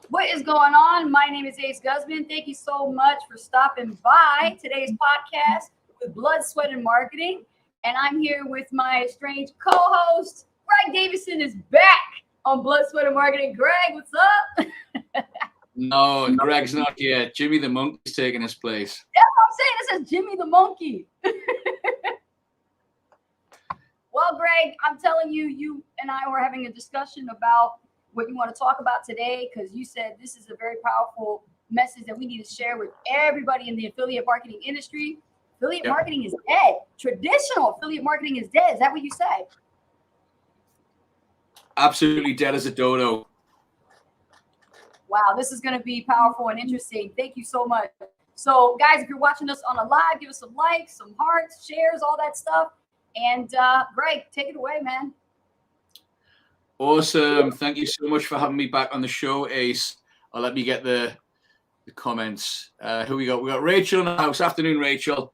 What is going on? My name is Ace Guzman. Thank you so much for stopping by today's podcast with Blood, Sweat, and Marketing. And I'm here with my strange co-host. Greg Davison is back on Blood, Sweat, and Marketing. Greg, what's up? No, Greg's not here. Jimmy the Monkey's taking his place. That's what I'm saying. This is Jimmy the Monkey. Well, Greg, I'm telling you, you and I were having a discussion about what you want to talk about today, because you said this is a very powerful message that we need to share with everybody in the affiliate marketing industry. Affiliate marketing is dead. Traditional affiliate marketing is dead. Is that what you say? Absolutely dead as a dodo. Wow, this is going to be powerful and interesting. Thank you so much. So, guys, if you're watching us on a live, give us some likes, some hearts, shares, all that stuff. And Greg, take it away, man. Awesome. Thank you so much for having me back on the show, Ace. Let me get the comments. Who we got? We got Rachel in the house. Afternoon, Rachel.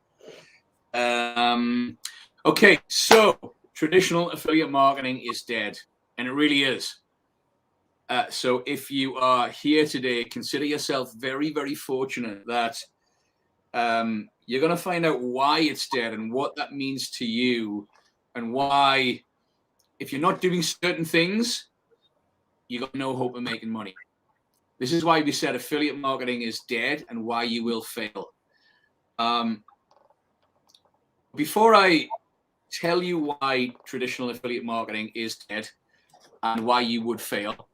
Okay, so traditional affiliate marketing is dead, and it really is. So if you are here today, consider yourself very, very fortunate that you're going to find out why it's dead and what that means to you, and why, if you're not doing certain things, you got no hope of making money. This is why we said affiliate marketing is dead and why you will fail. Before I tell you why traditional affiliate marketing is dead and why you would fail,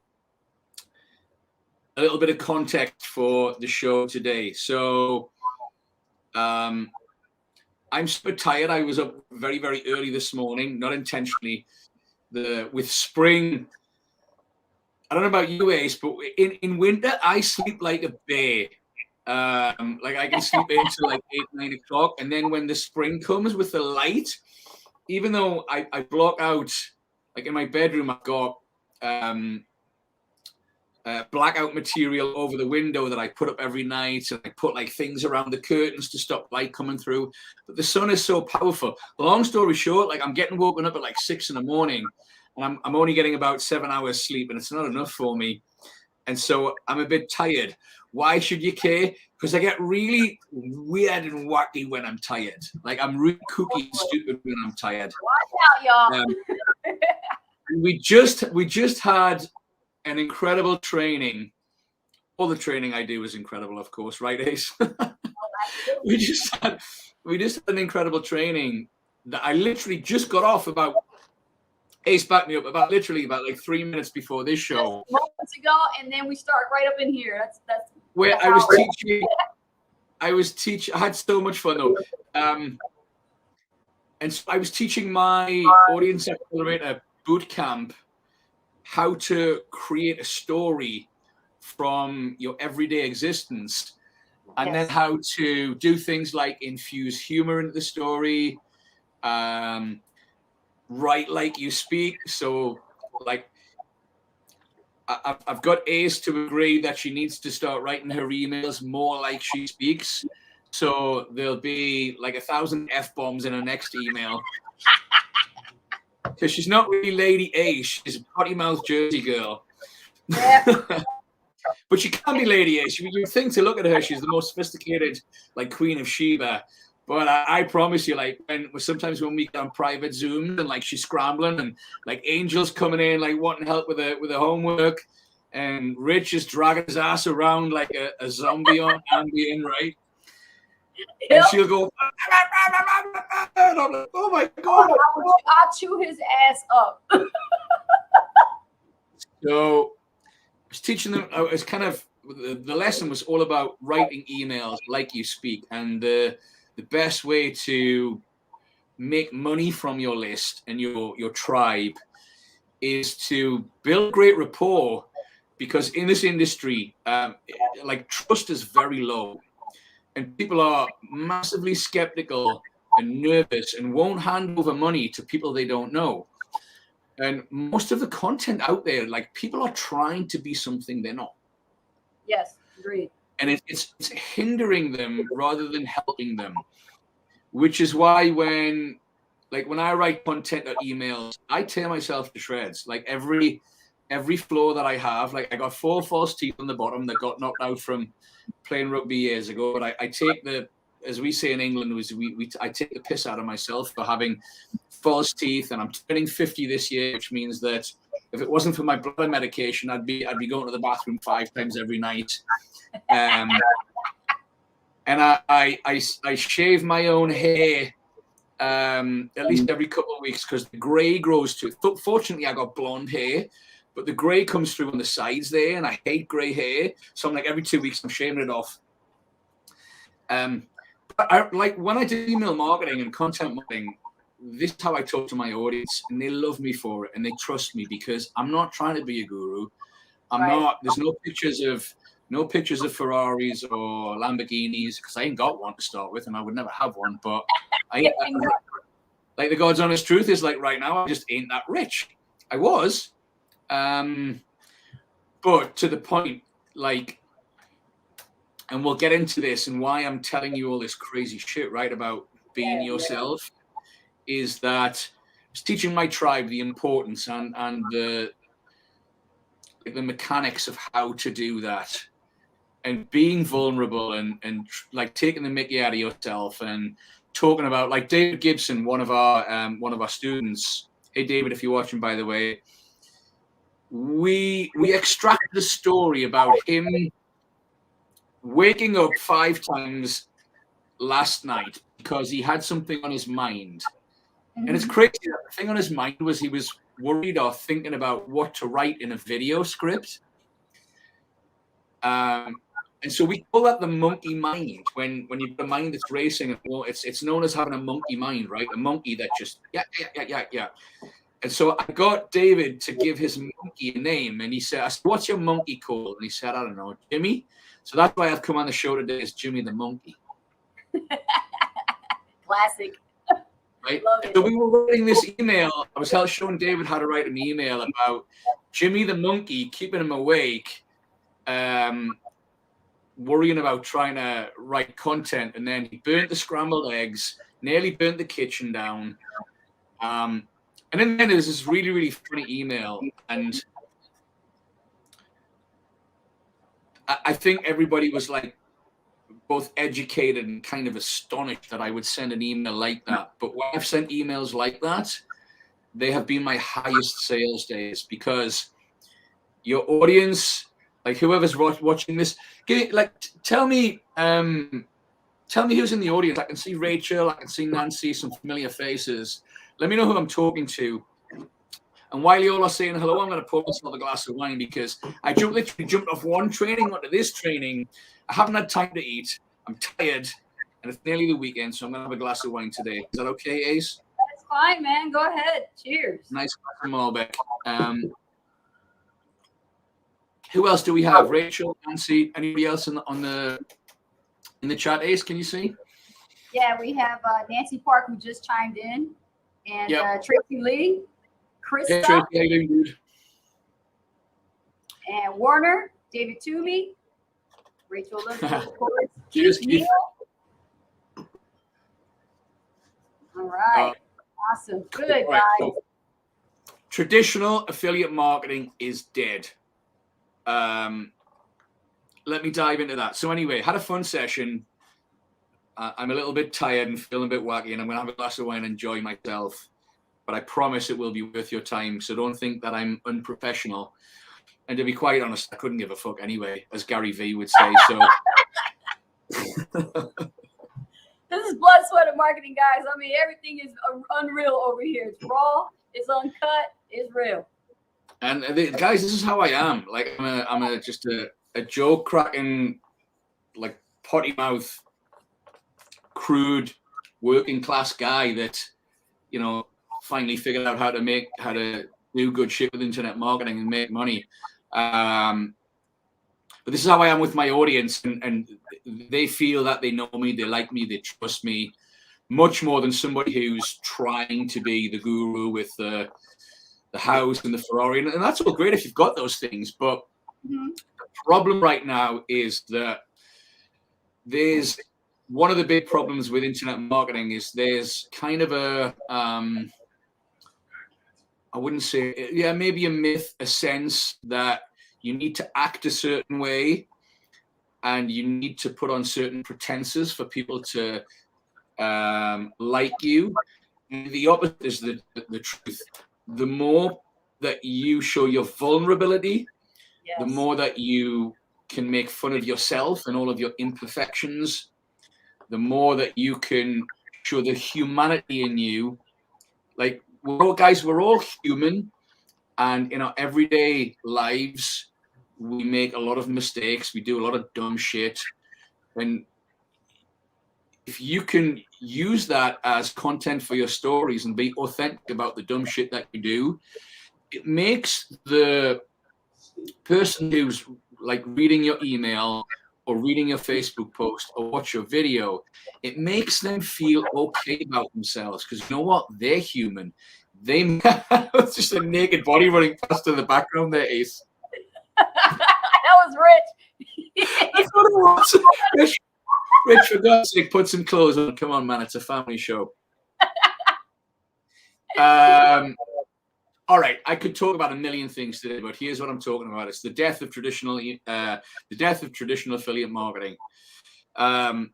a little bit of context for the show today. So I'm super tired. I was up very, very early this morning, not intentionally. With spring, I don't know about you, Ace, but in winter, I sleep like a bear. Like I can sleep until like 8, 9 o'clock. And then when the spring comes with the light, even though I block out, like in my bedroom, I've got blackout material over the window that I put up every night, and I put like things around the curtains to stop light coming through. But the sun is so powerful. The long story short, like I'm getting woken up at like 6 in the morning, and I'm only getting about 7 hours sleep, and it's not enough for me. And so I'm a bit tired. Why should you care? Because I get really weird and wacky when I'm tired. Like I'm really kooky and stupid when I'm tired. Watch out, y'all. We just had an incredible training. All the training I do is incredible, of course, right, Ace? we just had an incredible training that I literally just got off about. Ace backed me up about like 3 minutes before this show. Moments ago, and then we start right up in here. That's where I was teaching. I had so much fun though. And so I was teaching my audience accelerator boot camp how to create a story from your everyday existence, and then how to do things like infuse humor into the story, write like you speak. So like I've got Ace to agree that she needs to start writing her emails more like she speaks. So there'll be like 1,000 F-bombs in her next email. Because she's not really Lady A, she's a potty mouth Jersey girl. Yeah. But she can be Lady A. You think to look at her, she's the most sophisticated, like Queen of Sheba. But I promise you, like sometimes when we get on private Zooms and like she's scrambling and like Angel's coming in like wanting help with the homework, and Rich is dragging his ass around like a zombie on Ambien, right? Yep. And she'll go, and I'm like, oh my God. I'll chew his ass up. So I was teaching them, it's kind of, the lesson was all about writing emails like you speak. And the best way to make money from your list and your tribe is to build great rapport, because in this industry, like trust is very low. And people are massively skeptical and nervous and won't hand over money to people they don't know. And most of the content out there, like people are trying to be something they're not. Yes, agreed. And it's hindering them rather than helping them, which is why when I write content or emails, I tear myself to shreds. Like every every flaw that I have. Like I got 4 false teeth on the bottom that got knocked out from playing rugby years ago. But I take the, as we say in England, I take the piss out of myself for having false teeth, and I'm turning 50 this year, which means that if it wasn't for my blood medication, I'd be going to the bathroom 5 times every night. And I shave my own hair at least every couple of weeks because the grey grows to it. Fortunately, I got blonde hair, but the grey comes through on the sides there, and I hate grey hair. So I'm like every 2 weeks I'm shaving it off. But like when I do email marketing and content marketing, this is how I talk to my audience, and they love me for it, and they trust me because I'm not trying to be a guru. I'm not. There's no pictures of Ferraris or Lamborghinis because I ain't got one to start with, and I would never have one. But like the God's honest truth is, like right now I just ain't that rich. I was, but to the point, like, and we'll get into this and why I'm telling you all this crazy shit, right, about being yourself, is that I was teaching my tribe the importance and the mechanics of how to do that, and being vulnerable and like taking the mickey out of yourself and talking about, like David Gibson, one of our students. Hey David, if you're watching, by the way, we extracted a story about him waking up 5 times last night because he had something on his mind. And it's crazy that the thing on his mind was he was worried or thinking about what to write in a video script. And so we call that the monkey mind. When you've got a mind that's racing, it's known as having a monkey mind, right? A monkey that just yeah. And so I got David to give his monkey a name, and he said, I said, "What's your monkey called?" And he said, "I don't know, Jimmy." So that's why I've come on the show today as Jimmy the Monkey. Classic. Right. So we were writing this email. I was showing David how to write an email about Jimmy the Monkey, keeping him awake, worrying about trying to write content, and then he burnt the scrambled eggs, nearly burnt the kitchen down. And then there was this really, really funny email, and I think everybody was like both educated and kind of astonished that I would send an email like that. But when I've sent emails like that, they have been my highest sales days, because your audience, like whoever's watching this, tell me who's in the audience. I can see Rachel, I can see Nancy, some familiar faces. Let me know who I'm talking to. And while you all are saying hello, I'm going to pour myself a glass of wine because I literally jumped off one training onto this training. I haven't had time to eat. I'm tired, and it's nearly the weekend, so I'm going to have a glass of wine today. Is that okay, Ace? That's fine, man. Go ahead. Cheers. Nice glass of Malbec. Who else do we have? Rachel, Nancy, anybody else in the chat? Ace, can you see? Yeah, we have Nancy Park, who just chimed in, and Tracy Lee, Krista, hey, Tracy, how you doing, dude? And Warner, David Toomey, Rachel Elizabeth, of course. Cheers, Keith. All right. Awesome. Good, guys. So, traditional affiliate marketing is dead. Let me dive into that. So anyway, had a fun session. I'm a little bit tired and feeling a bit wacky, and I'm going to have a glass of wine and enjoy myself. But I promise it will be worth your time. So don't think that I'm unprofessional. And to be quite honest, I couldn't give a fuck anyway, as Gary V would say. So this is blood, sweat, and marketing, guys. I mean, everything is unreal over here. It's raw, it's uncut, it's real. And guys, this is how I am. Like I'm just a joke cracking, like potty mouth, crude, working class guy that, you know, finally figured out how to do good shit with internet marketing and make money. But this is how I am with my audience, and they feel that they know me, they like me, they trust me much more than somebody who's trying to be the guru with the house and the Ferrari. And that's all great if you've got those things. But the problem right now is that there's one of the big problems with internet marketing is there's kind of I wouldn't say, yeah, maybe a myth, a sense that you need to act a certain way and you need to put on certain pretenses for people to like you. And the opposite is the truth. The more that you show your vulnerability, the Yes. more that you can make fun of yourself and all of your imperfections, the more that you can show the humanity in you. Like, we're all human, and in our everyday lives, we make a lot of mistakes. We do a lot of dumb shit. And if you can use that as content for your stories and be authentic about the dumb shit that you do, it makes the person who's like reading your email or reading your Facebook post or watch your video, it makes them feel okay about themselves, because you know what? They're human. It's just a naked body running past in the background there, Ace. That was Rich. That's what it was. Rich, for God's sake, put some clothes on. Come on, man. It's a family show. All right, I could talk about a million things today, but here's what I'm talking about. It's the death of traditional affiliate marketing. And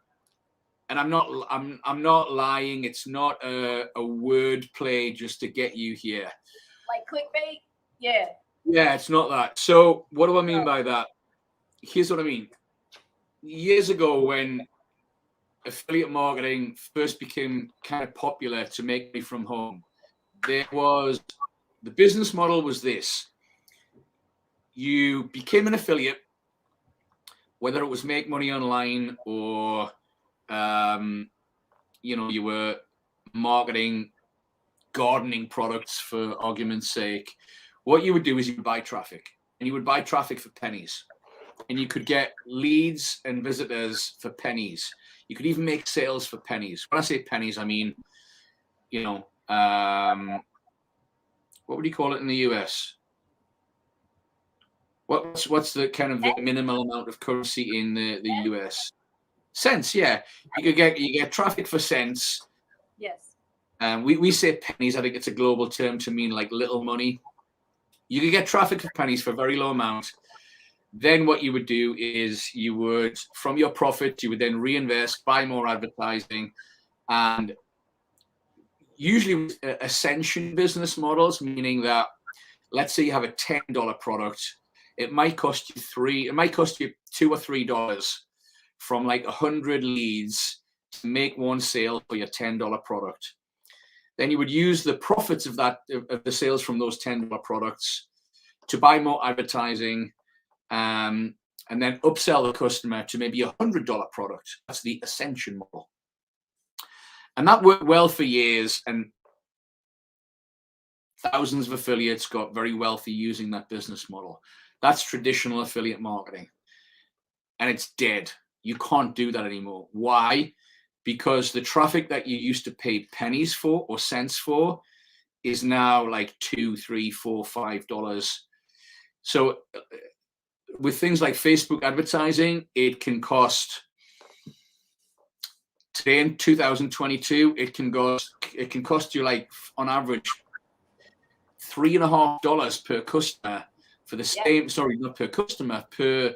I'm not lying. It's not a word play just to get you here. Like clickbait? Yeah. Yeah, it's not that. So what do I mean by that? Here's what I mean. Years ago, when affiliate marketing first became kind of popular to make money from home, the business model was this. You became an affiliate, whether it was make money online or, you were marketing gardening products for argument's sake. What you would do is you would buy traffic, and you would buy traffic for pennies, and you could get leads and visitors for pennies. You could even make sales for pennies. When I say pennies, I mean, what would you call it in the US? What's the kind of the minimal amount of currency in the US? Cents, yeah. You get traffic for cents. Yes. We say pennies. I think it's a global term to mean like little money. You could get traffic for pennies for a very low amount. Then what you would do is you would, from your profit, you would then reinvest, buy more advertising, and usually ascension business models, meaning that, let's say you have a $10 product, it might cost you $2 or $3 from like 100 leads to make one sale for your $10 product. Then you would use the profits of the sales from those $10 products to buy more advertising, and then upsell the customer to maybe a $100 product. That's the ascension model. And that worked well for years, and thousands of affiliates got very wealthy using that business model. That's traditional affiliate marketing. And it's dead. You can't do that anymore. Why? Because the traffic that you used to pay pennies for or cents for is now like $2, $3, $4, $5. So with things like Facebook advertising, it can cost, today in 2022, it can cost you like on average $3.50 per customer for the same, sorry, not per customer, per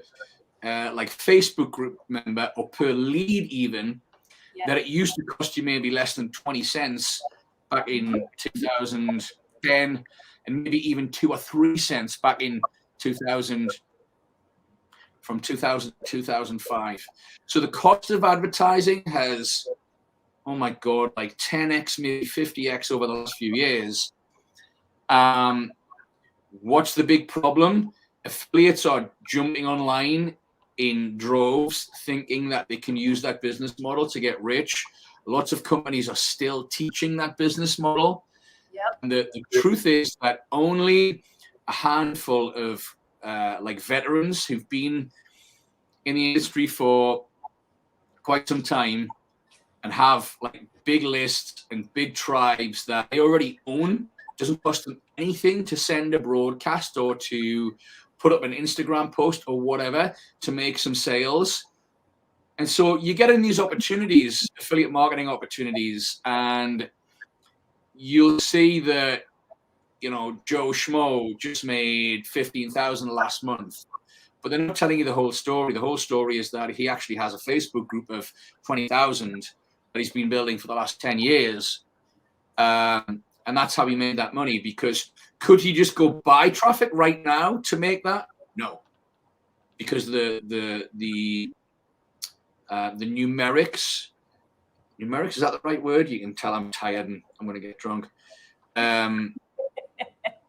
like Facebook group member, or per lead even, that it used to cost you maybe less than 20 cents back in 2010, and maybe even 2 or 3 cents back in 2000, from 2000 to 2005. So the cost of advertising has, oh my God, like 10x, maybe 50x over the last few years. What's the big problem? Affiliates are jumping online in droves, thinking that they can use that business model to get rich. Lots of companies are still teaching that business model. Yep. And the truth is that only a handful of like veterans who've been in the industry for quite some time and have like big lists and big tribes that they already own. It doesn't cost them anything to send a broadcast or to put up an Instagram post or whatever to make some sales. And so you get in these opportunities, affiliate marketing opportunities, and you'll see that Joe Schmo just made 15,000 last month. But they're not telling you the whole story. The whole story is that he actually has a Facebook group of 20,000 that he's been building for the last 10 years. And that's how he made that money. Because could he just go buy traffic right now to make that? No. Because the numerics, is that the right word? You can tell I'm tired and I'm going to get drunk. The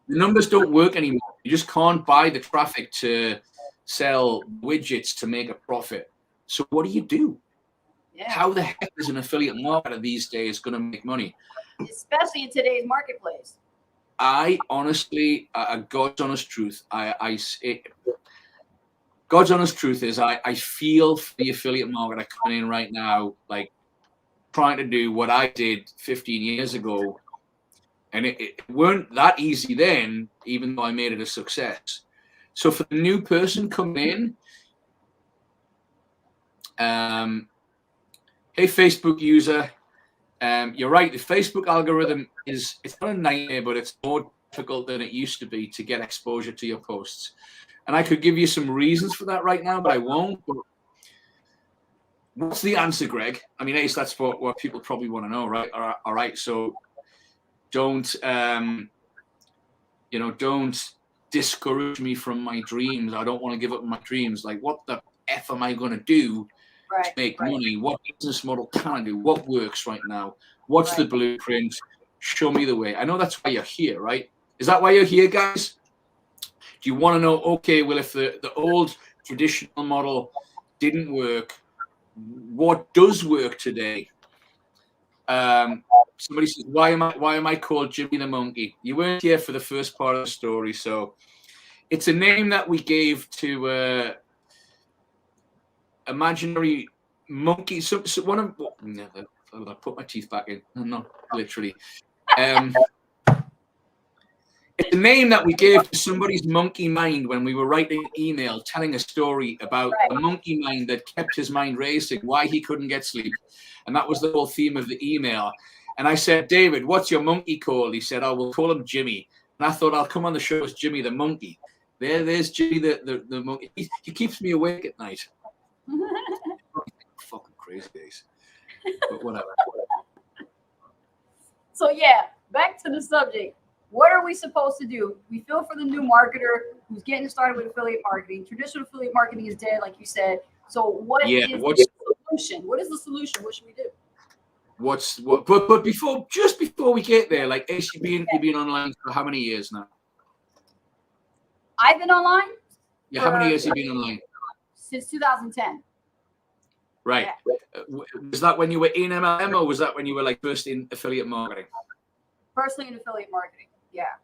numbers don't work anymore. You just can't buy the traffic to sell widgets to make a profit. So what do you do? Yeah. How the heck is an affiliate marketer these days going to make money? Especially in today's marketplace. I honestly, God's honest truth, God's honest truth is I feel for the affiliate marketer coming in right now, like trying to do what I did 15 years ago. And it weren't that easy then, even though I made it a success. So for the new person coming in, hey, Facebook user, you're right. The Facebook algorithm it's not a nightmare, but it's more difficult than it used to be to get exposure to your posts. And I could give you some reasons for that right now, but I won't. But what's the answer, Greg? I mean, Ace, that's what people probably want to know, right? All right. So don't, don't discourage me from my dreams. I don't want to give up my dreams. Like, what the F am I going to do to make money? What business model can I do? What works right now? What's the blueprint? Show me the way. I know that's why you're here, right? Is that why you're here, guys? Do you want to know, okay, well, if the old traditional model didn't work, what does work today? Somebody says, why am I called Jimmy the Monkey? You weren't here for the first part of the story, so it's a name that we gave to imaginary monkey. So one of I put my teeth back in. Not literally. It's a name that we gave to somebody's monkey mind when we were writing an email telling a story about a monkey mind that kept his mind racing, why he couldn't get sleep. And that was the whole theme of the email. And I said, David, what's your monkey called? He said, oh, we'll call him Jimmy. And I thought, I'll come on the show as Jimmy the Monkey. There's Jimmy the monkey. He keeps me awake at night. Fucking crazy days. But whatever. So yeah, back to the subject. What are we supposed to do? We feel for the new marketer who's getting started with affiliate marketing. Traditional affiliate marketing is dead, like you said. So what's the solution? What is the solution? What should we do? But before we get there, like Ace, you've been online for how many years now? I've been online. Yeah, how many years have you been online? Since 2010. Right. Yeah. Was that when you were in MLM, or was that when you were like first in affiliate marketing? Firstly in affiliate marketing. Yeah.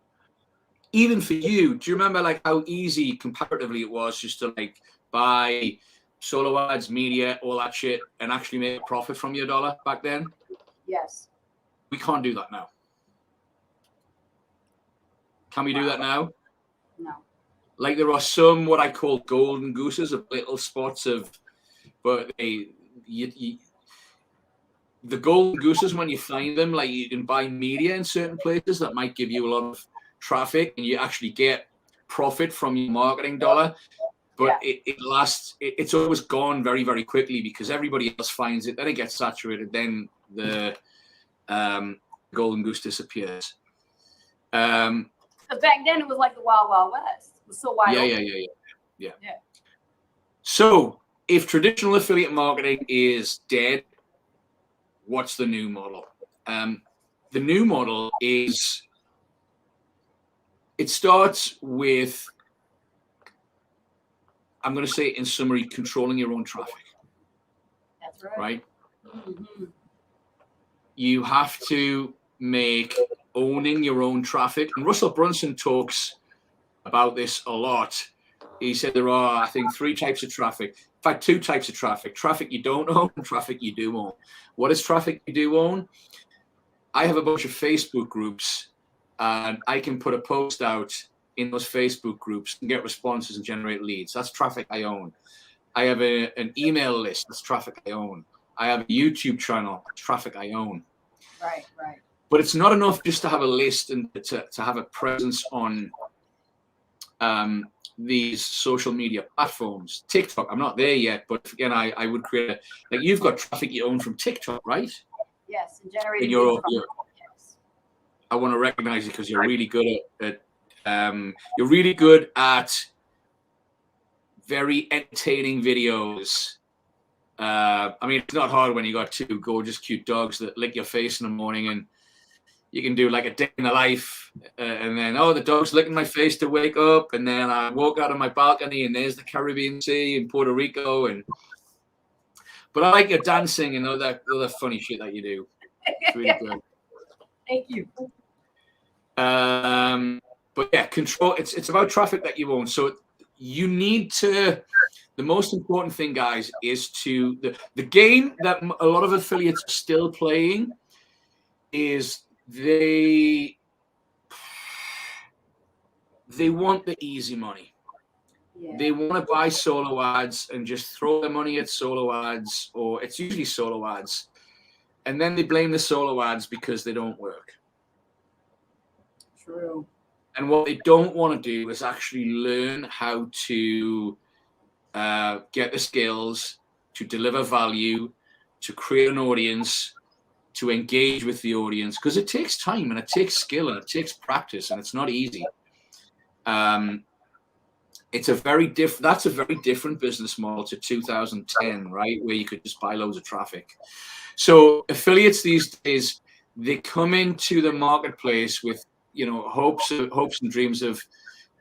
Even for you, do you remember like how easy comparatively it was just to like buy solo ads, media, all that shit, and actually make a profit from your dollar back then? Yes. We can't do that now. Can we do that now? No. Like there are some what I call golden gooses of little spots of, but the golden gooses, when you find them, like you can buy media in certain places that might give you a lot of traffic and you actually get profit from your marketing dollar. But it's always gone very, very quickly because everybody else finds it. Then it gets saturated. Then the golden goose disappears. Because back then it was like the Wild Wild West. It was so wide open. Yeah. So if traditional affiliate marketing is dead, what's the new model? The new model is, it starts with, I'm going to say in summary, controlling your own traffic. That's right. Right? Mm-hmm. You have to make owning your own traffic. And Russell Brunson talks about this a lot. He said there are, I think, 3 types of traffic. In fact, 2 types of traffic. Traffic you don't own and traffic you do own. What is traffic you do own? I have a bunch of Facebook groups and I can put a post out in those Facebook groups and get responses and generate leads. That's traffic I own. I have an email list. That's traffic I own. I have a YouTube channel. That's traffic I own. Right. But it's not enough just to have a list and to have a presence on these social media platforms. TikTok, I'm not there yet, but again, I would create like you've got traffic you own from TikTok, right? Yes, and generating And you're, leads from yes. I want to recognize you because you're really good at you're really good at very entertaining videos. I mean, it's not hard when you got two gorgeous, cute dogs that lick your face in the morning, and you can do like a day in the life, and then the dog's licking my face to wake up, and then I walk out on my balcony, and there's the Caribbean Sea in Puerto Rico, but I like your dancing and all that funny shit that you do. It's really good. Thank you. But yeah, control. It's about traffic that you own. So you need to. The most important thing, guys, is the game that a lot of affiliates are still playing is they want the easy money. Yeah. They want to buy solo ads and just throw their money at solo ads, or it's usually solo ads, and then they blame the solo ads because they don't work. True. And what they don't want to do is actually learn how to get the skills to deliver value, to create an audience, to engage with the audience, because it takes time and it takes skill and it takes practice, and it's not easy. It's a very different business model to 2010, right? Where you could just buy loads of traffic. So affiliates these days, they come into the marketplace with, hopes and dreams of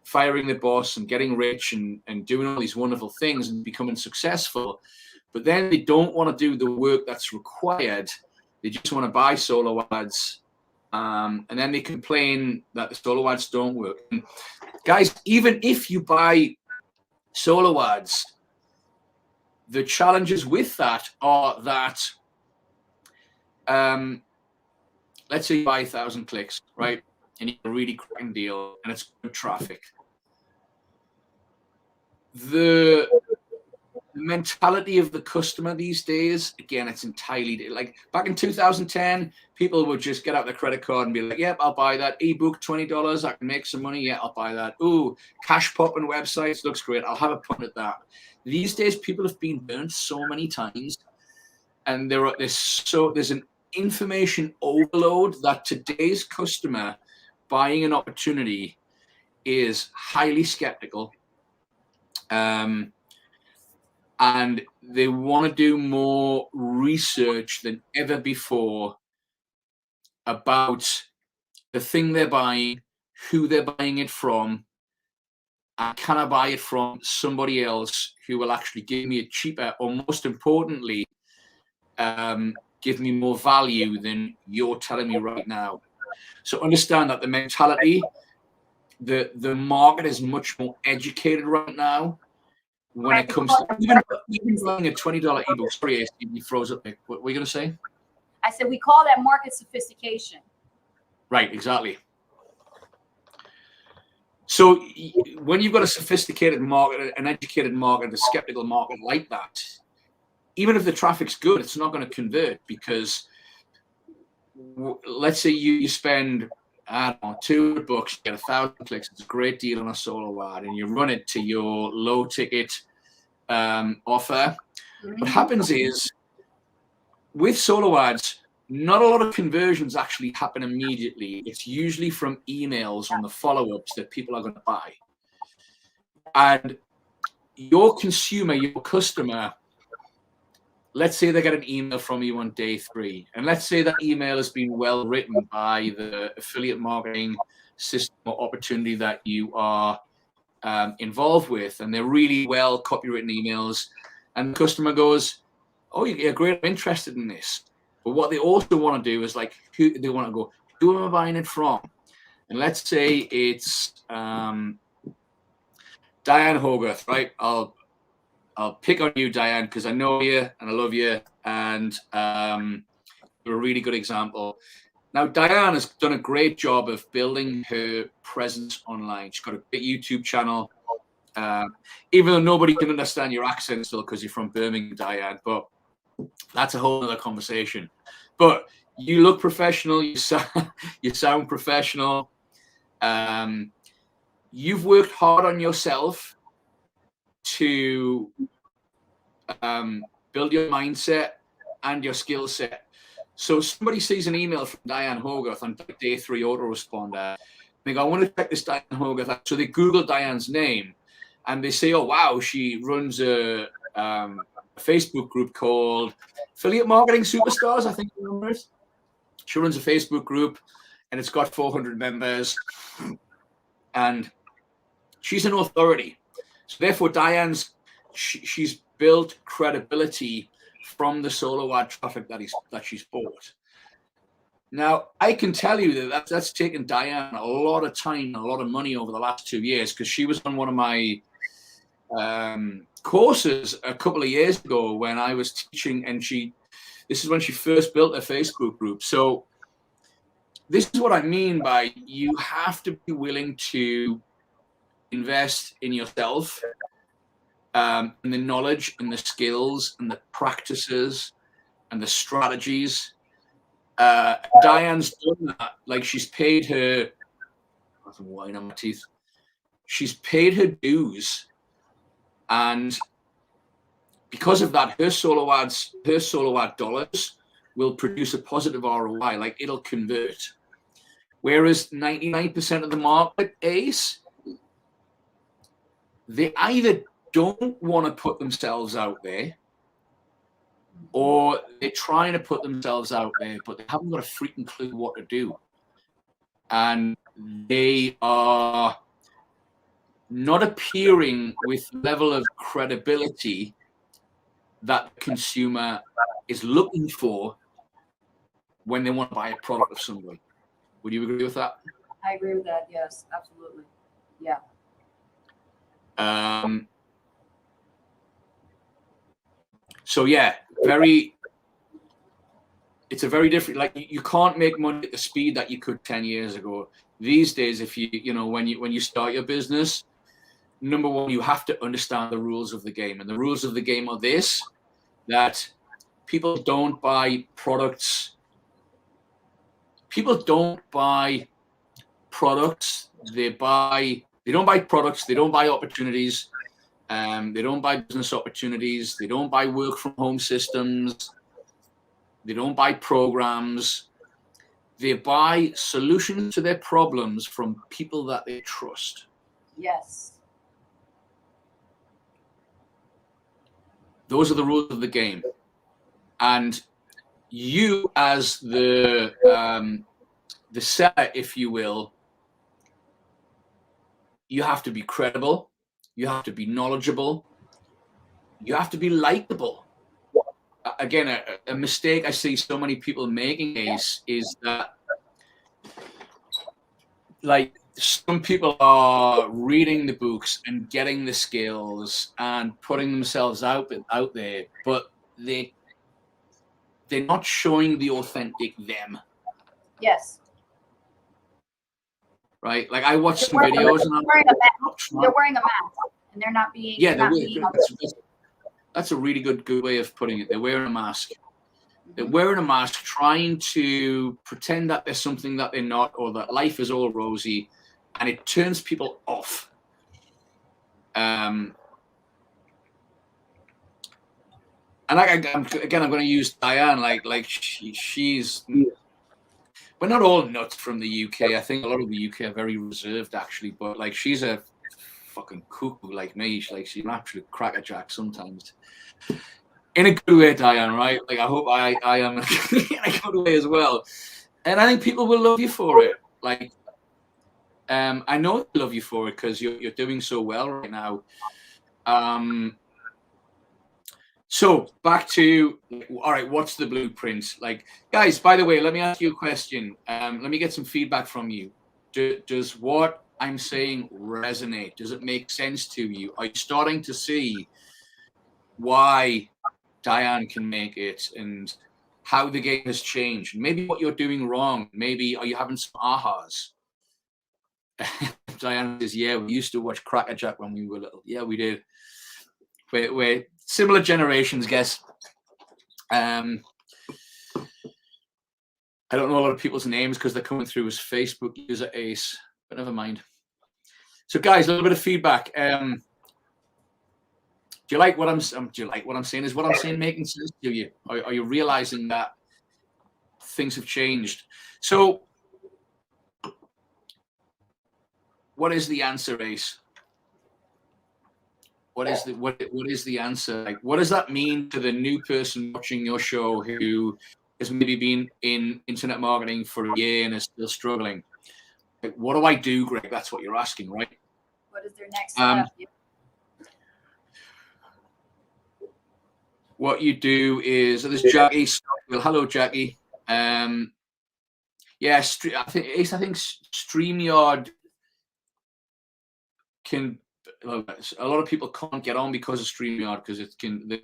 firing the boss and getting rich and doing all these wonderful things and becoming successful. But then they don't want to do the work that's required. They just want to buy solo ads. And then they complain that the solo ads don't work. And guys, even if you buy solo ads, the challenges with that are that, let's say you buy 1,000 clicks, right? And you have a really cracking deal and it's good traffic. The mentality of the customer these days, again, it's entirely like back in 2010, people would just get out their credit card and be like, yep, I'll buy that ebook, $20, I can make some money. Yeah, I'll buy that. Ooh, cash popping websites looks great. I'll have a punt at that. These days, people have been burnt so many times, and there's an information overload that today's customer buying an opportunity is highly skeptical. And they want to do more research than ever before about the thing they're buying, who they're buying it from, and can I buy it from somebody else who will actually give me it cheaper, or most importantly, give me more value than you're telling me right now. So understand that the mentality, the market is much more educated right now. When it comes to even buying a $20 ebook, sorry, he froze up. What were you going to say? I said we call that market sophistication. Right, exactly. So when you've got a sophisticated market, an educated market, a skeptical market like that, even if the traffic's good, it's not going to convert because let's say you spend, I don't know, $200, you get 1,000 clicks. It's a great deal on a solo ad, and you run it to your low ticket offer. What happens is with solo ads, not a lot of conversions actually happen immediately. It's usually from emails on the follow-ups that people are going to buy. And your consumer, your customer, let's say they get an email from you on day 3. And let's say that email has been well written by the affiliate marketing system or opportunity that you are involved with. And they're really well copywritten emails. And the customer goes, oh, you're great, I'm interested in this. But what they also want to do is like, who they want to go, who am I buying it from? And let's say it's Diane Hogarth, right? I'll pick on you, Diane, because I know you and I love you, and you're a really good example. Now, Diane has done a great job of building her presence online. She's got a big YouTube channel, even though nobody can understand your accent still because you're from Birmingham, Diane, but that's a whole other conversation. But You look professional. You sound professional. You've worked hard on yourself to build your mindset and your skill set. So somebody sees an email from Diane Hogarth on day 3 autoresponder. They go, I want to check this Diane Hogarth out. So they Google Diane's name and they say, oh, wow, she runs a Facebook group called Affiliate Marketing Superstars, I think the number is. She runs a Facebook group and it's got 400 members. And she's an authority. So therefore, she's built credibility from the solo ad traffic that she's bought. Now, I can tell you that's taken Diane a lot of time, a lot of money over the last 2 years, because she was on one of my courses a couple of years ago when I was teaching, and this is when she first built a Facebook group. So this is what I mean by you have to be willing to invest in yourself, in the knowledge and the skills and the practices and the strategies. Diane's done that. Like, she's paid her, some wine on my teeth. She's paid her dues, and because of that, her solo ad dollars will produce a positive ROI. Like, it'll convert. Whereas 99% of the market, Ace, they either don't want to put themselves out there, or they're trying to put themselves out there, but they haven't got a freaking clue what to do. And they are not appearing with the level of credibility that the consumer is looking for when they want to buy a product of somebody. Would you agree with that? I agree with that. Yes, absolutely. Yeah. So yeah, it's a very different, like, you can't make money at the speed that you could 10 years ago. These days, if when you start your business, number one, you have to understand the rules of the game. And the rules of the game are this, that people don't buy products. People don't buy products. They don't buy products. They don't buy opportunities. They don't buy business opportunities. They don't buy work from home systems. They don't buy programs. They buy solutions to their problems from people that they trust. Yes. Those are the rules of the game. And you, as the seller, if you will, you have to be credible. You have to be knowledgeable. You have to be likable. Again, a mistake I see so many people making is that, like, some people are reading the books and getting the skills and putting themselves out there, but they're not showing the authentic them. Yes. Right? Like, I watch some videos and they're wearing a mask and they're not being. Yeah, that's a really good way of putting it. They're wearing a mask. They're wearing a mask, trying to pretend that there's something that they're not, or that life is all rosy, and it turns people off. And I'm going to use Diane. Like she's. We're not all nuts from the UK. I think a lot of the UK are very reserved, actually. But, like, she's a fucking cuckoo like me. She's an absolute crackerjack sometimes. In a good way, Diane, right? Like, I hope I am in a good way as well. And I think people will love you for it. Like, I know they love you for it because you're doing so well right now. So back to, all right, what's the blueprint? Like, guys, by the way, let me ask you a question. Let me get some feedback from you. Does what I'm saying resonate? Does it make sense to you? Are you starting to see why Diane can make it and how the game has changed? Maybe what you're doing wrong. Maybe are you having some ahas? Diane says, yeah, we used to watch Crackerjack when we were little. Yeah, we did. We're similar generations, guess. I don't know a lot of people's names because they're coming through as Facebook user Ace, but never mind. So guys, a little bit of feedback. Do you like what I'm saying? Is what I'm saying making sense to you? Are you realizing that things have changed? So what is the answer, Ace? What is the answer? Like, what does that mean to the new person watching your show who has maybe been in internet marketing for a year and is still struggling? Like, what do I do, Greg? That's what you're asking, right? What is their next step? What you do is, there's Jackie. Well, hello, Jackie. Yeah, I think StreamYard can. A lot of people can't get on because of StreamYard because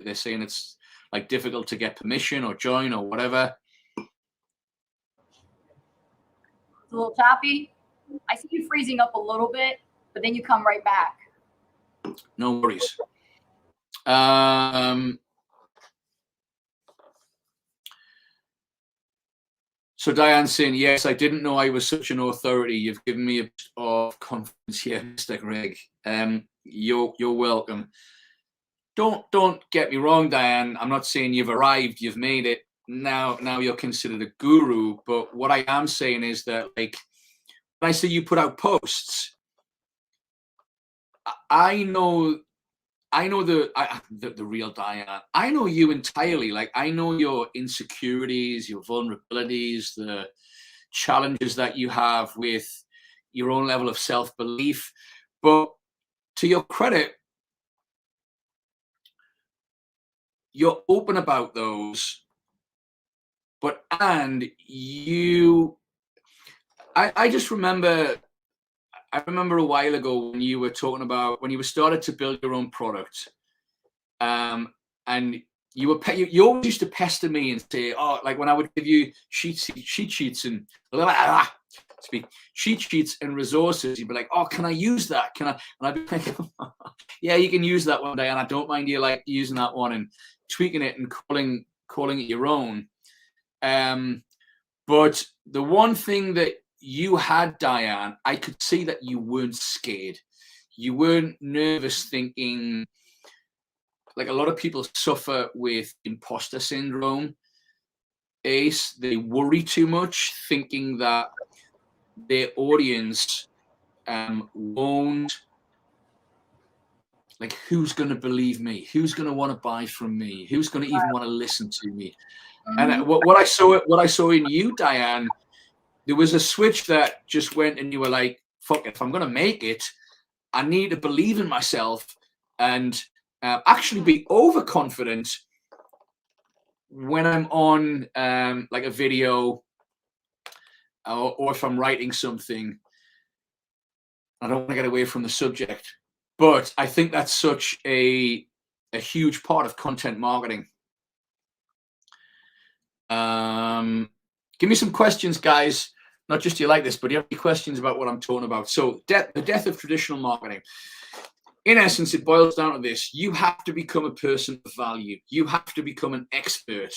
they're saying it's like difficult to get permission or join or whatever. It's a little choppy. I see you freezing up a little bit, but then you come right back. No worries. So Diane's saying, yes, I didn't know I was such an authority. You've given me a bit of confidence here, Mr. Greg. You're welcome. Don't get me wrong, Diane. I'm not saying you've arrived, you've made it. Now you're considered a guru. But what I am saying is that, like, when I say you put out posts, I know the real Diane. I know you entirely. Like, I know your insecurities, your vulnerabilities, the challenges that you have with your own level of self-belief. But to your credit, you're open about those. I just remember. I remember a while ago when you were talking about when you were started to build your own product, and you always used to pester me and say, oh, like when I would give you cheat sheets and cheat sheets and resources, you'd be like, oh, can I use that? Can I? And I'd be like, yeah, you can use that one day, and I don't mind you like using that one and tweaking it and calling it your own. But the one thing that you had, Diane, I could see that you weren't scared. You weren't nervous, thinking, like a lot of people suffer with imposter syndrome. Ace, they worry too much, thinking that their audience won't, like, who's going to believe me? Who's going to want to buy from me? Who's going to even want to listen to me? Mm-hmm. And what I saw in you, Diane, there was a switch that just went, and you were like, fuck it, if I'm going to make it, I need to believe in myself and actually be overconfident when I'm on like a video or if I'm writing something. I don't want to get away from the subject, but I think that's such a huge part of content marketing. Give me some questions, guys. Not just you like this, but do you have any questions about what I'm talking about? So the death of traditional marketing. In essence, it boils down to this. You have to become a person of value. You have to become an expert.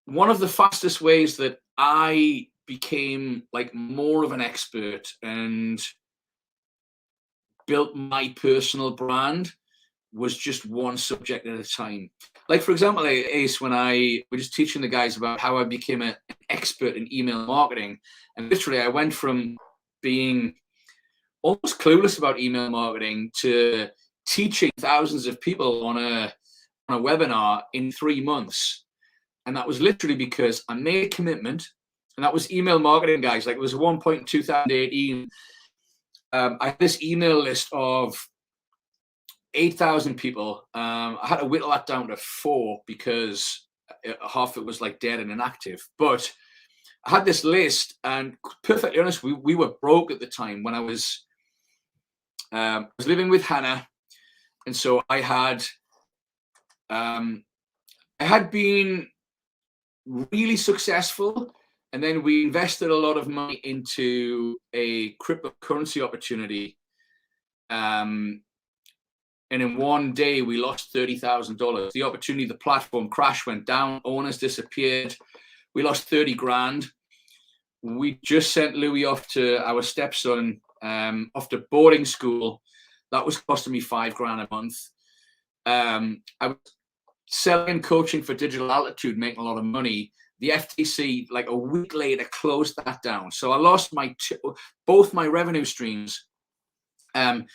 One of the fastest ways that I became like more of an expert and built my personal brand was just one subject at a time. Like, for example, Ace, when I was just teaching the guys about how I became an expert in email marketing, and literally I went from being almost clueless about email marketing to teaching thousands of people on a webinar in 3 months. And that was literally because I made a commitment, and that was email marketing, guys. Like, it was at one point in 2018, I had this email list of 8,000 people. I had to whittle that down to 4 because half of it was like dead and inactive. But I had this list, and perfectly honest, we were broke at the time when I was living with Hannah, and so I had been really successful, and then we invested a lot of money into a cryptocurrency opportunity. And in one day, we lost $30,000. The opportunity, the platform crashed, went down, owners disappeared. We lost 30 grand. We just sent Louis off to our stepson off to boarding school. That was costing me $5 grand a month. I was selling and coaching for Digital Altitude, making a lot of money. The FTC, like a week later, closed that down. So I lost both my revenue streams. And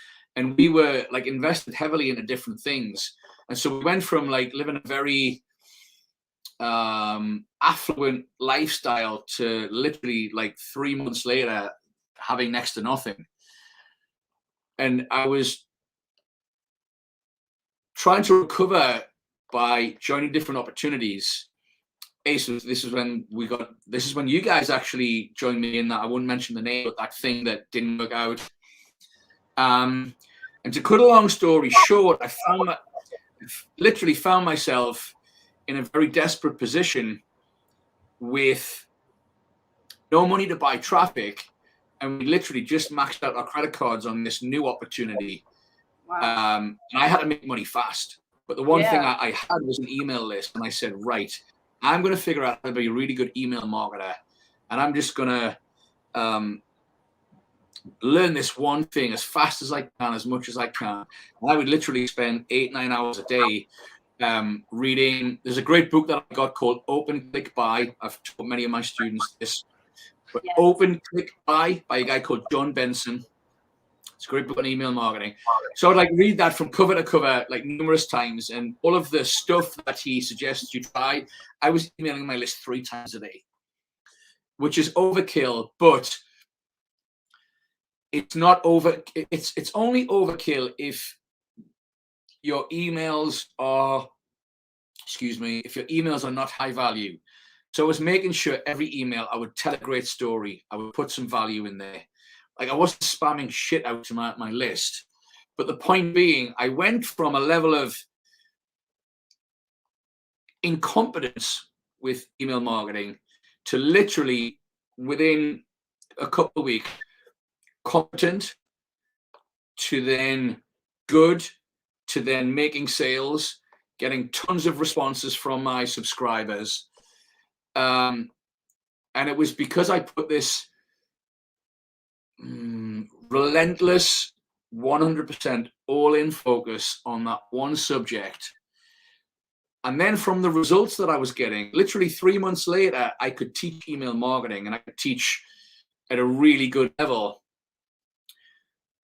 we were like invested heavily into different things. And so we went from like living a very affluent lifestyle to literally like 3 months later having next to nothing. And I was trying to recover by joining different opportunities. This is when you guys actually joined me in that. I won't mention the name, but that thing that didn't work out. And to cut a long story short, I literally found myself in a very desperate position with no money to buy traffic, and we literally just maxed out our credit cards on this new opportunity. Wow. And I had to make money fast. But the one thing I had was an email list, and I said, right, I'm going to figure out how to be a really good email marketer, and I'm just going to learn this one thing as fast as I can, as much as I can. And I would literally spend 8-9 hours a day reading. There's a great book that I got called Open Click Buy. I've taught many of my students this. But Open Click Buy by a guy called John Benson. It's a great book on email marketing. So I'd like read that from cover to cover like numerous times, and all of the stuff that he suggests you try, I was emailing my list 3 times a day, which is overkill, but it's not over. It's only overkill if your emails are, if your emails are not high value. So I was making sure every email I would tell a great story. I would put some value in there. Like I wasn't spamming shit out to my list. But the point being, I went from a level of incompetence with email marketing to literally within a couple of weeks, competent, to then good, to then making sales, getting tons of responses from my subscribers. And it was because I put this relentless 100% all-in focus on that one subject. And then from the results that I was getting, literally 3 months later, I could teach email marketing, and I could teach at a really good level.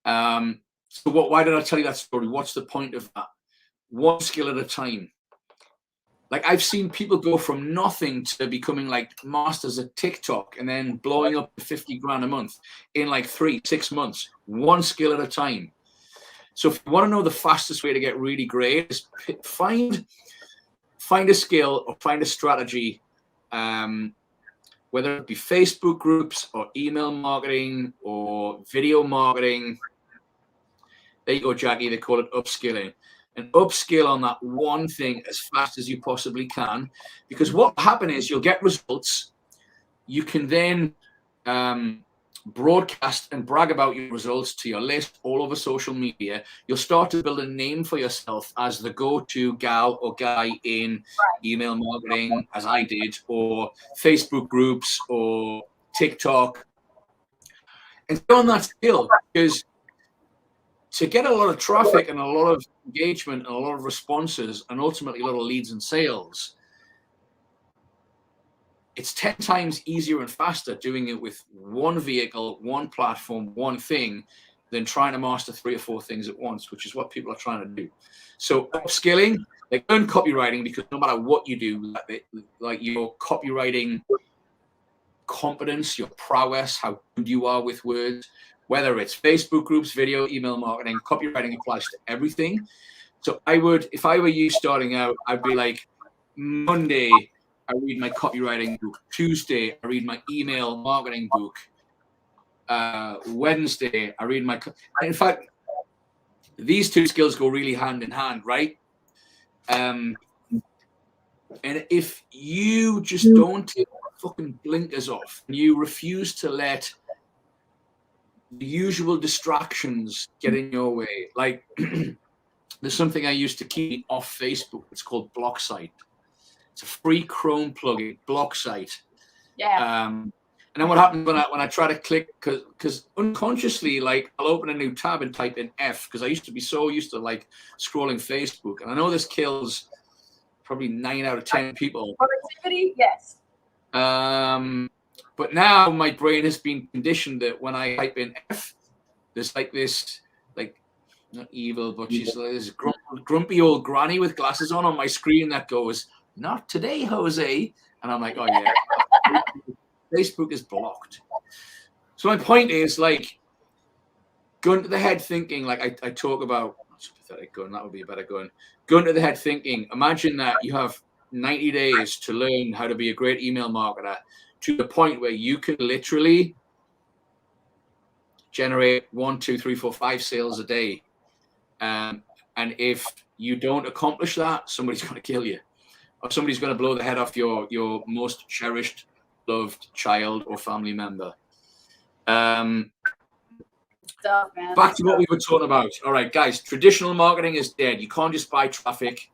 So why did I tell you that story? What's the point of that? One skill at a time. Like I've seen people go from nothing to becoming like masters at TikTok and then blowing up to 50 grand a month in like 3-6 months, one skill at a time. So if you want to know the fastest way to get really great, is find a skill or find a strategy, whether it be Facebook groups or email marketing or video marketing. There you go, Jackie. They call it upskilling. And upskill on that one thing as fast as you possibly can. Because what will happen is you'll get results. You can then broadcast and brag about your results to your list all over social media. You'll start to build a name for yourself as the go-to gal or guy in email marketing, as I did, or Facebook groups or TikTok. And stay on that skill, because to get a lot of traffic and a lot of engagement and a lot of responses and ultimately a lot of leads and sales, it's 10 times easier and faster doing it with one vehicle, one platform, one thing, than trying to master 3 or 4 things at once, which is what people are trying to do. So upskilling, like learn copywriting, because no matter what you do, like your copywriting competence, your prowess, how good you are with words, whether it's Facebook groups, video, email marketing, copywriting applies to everything. So if I were you starting out, I'd be like, Monday, I read my copywriting book. Tuesday, I read my email marketing book. Wednesday, I read my... In fact, these 2 skills go really hand in hand, right? And if you just don't take fucking blinkers off, and you refuse to let the usual distractions get in your way, like there's something I used to keep off Facebook. It's called BlockSite. It's a free Chrome plugin, BlockSite. Yeah. And then what happens when I try to click, because unconsciously, like, I'll open a new tab and type in F, because I used to be so used to like scrolling Facebook, and I know this kills probably 9 out of 10 people. Productivity, yes. But now my brain has been conditioned that when I type in F, there's like this, like, not evil, but she's like this grumpy old granny with glasses on my screen that goes, "Not today, Jose," and I'm like, oh yeah. Facebook is blocked. So my point is, like, gun to the head thinking, like I talk about, sympathetic gun, that would be a better gun. Gun to the head thinking. Imagine that you have 90 days to learn how to be a great email marketer to the point where you can literally generate 1, 2, 3, 4, 5 sales a day. And if you don't accomplish that, somebody's going to kill you, or somebody's going to blow the head off your most cherished, loved child or family member. Back to what we were talking about. All right, guys, traditional marketing is dead. You can't just buy traffic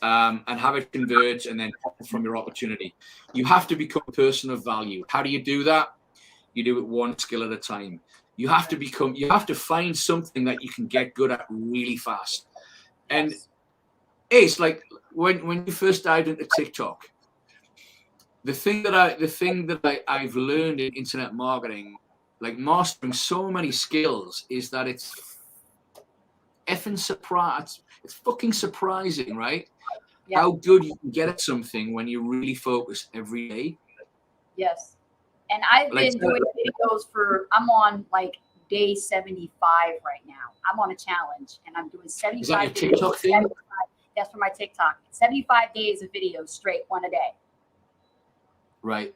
and have it convert and then profit from your opportunity. You have to become a person of value. How do you do that? You do it one skill at a time. You have to find something that you can get good at really fast. And it's like when you first dived into TikTok, the thing that I've learned in internet marketing, like mastering so many skills, is that it's effing surprise. It's fucking surprising, right? Yeah. How good you can get at something when you really focus every day. Yes. And I've been doing videos I'm on like day 75 right now. I'm on a challenge and I'm doing 75 Is that your TikTok thing? That's for my TikTok. 75 days of videos straight, one a day. Right.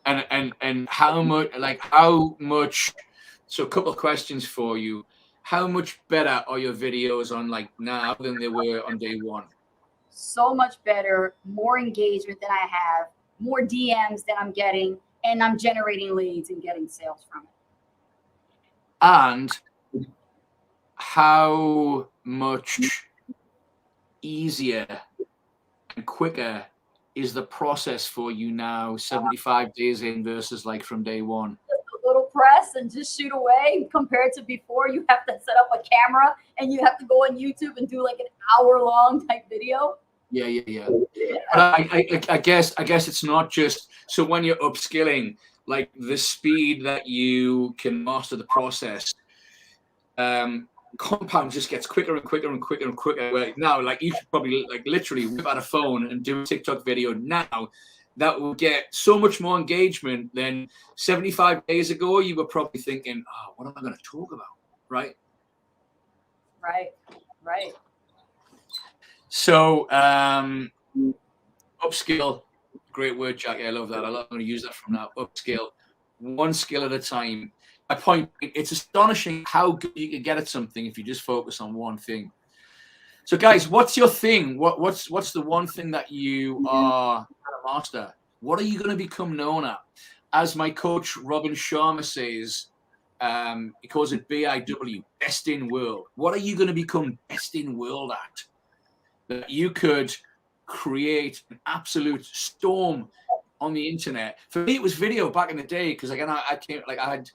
And how much, so a couple of questions for you. How much better are your videos on like now than they were on day one? So much better, more engagement than I have, more DMs than I'm getting, and I'm generating leads and getting sales from it. And how much easier and quicker is the process for you now, 75 days in versus like from day one? Just a little press and just shoot away. Compared to before, you have to set up a camera and you have to go on YouTube and do like an hour-long type video. Yeah. But I guess it's not just, so when you're upskilling, like the speed that you can master the process, compound just gets quicker and quicker and quicker and quicker. Where now, like, you should probably like literally whip out a phone and do a TikTok video now that will get so much more engagement than 75 days ago. You were probably thinking, oh, what am I going to talk about? Right. So, upskill, great word, Jackie. I love that. I'm going to use that from now. Upskill, one skill at a time. My point, it's astonishing how good you can get at something if you just focus on one thing. So, guys, what's your thing? What's the one thing that you are a master? What are you going to become known at? As my coach Robin Sharma says, he calls it BIW, best in world. What are you going to become best in world at? That you could create an absolute storm on the internet. For me, it was video back in the day, because again, I came, like, I had,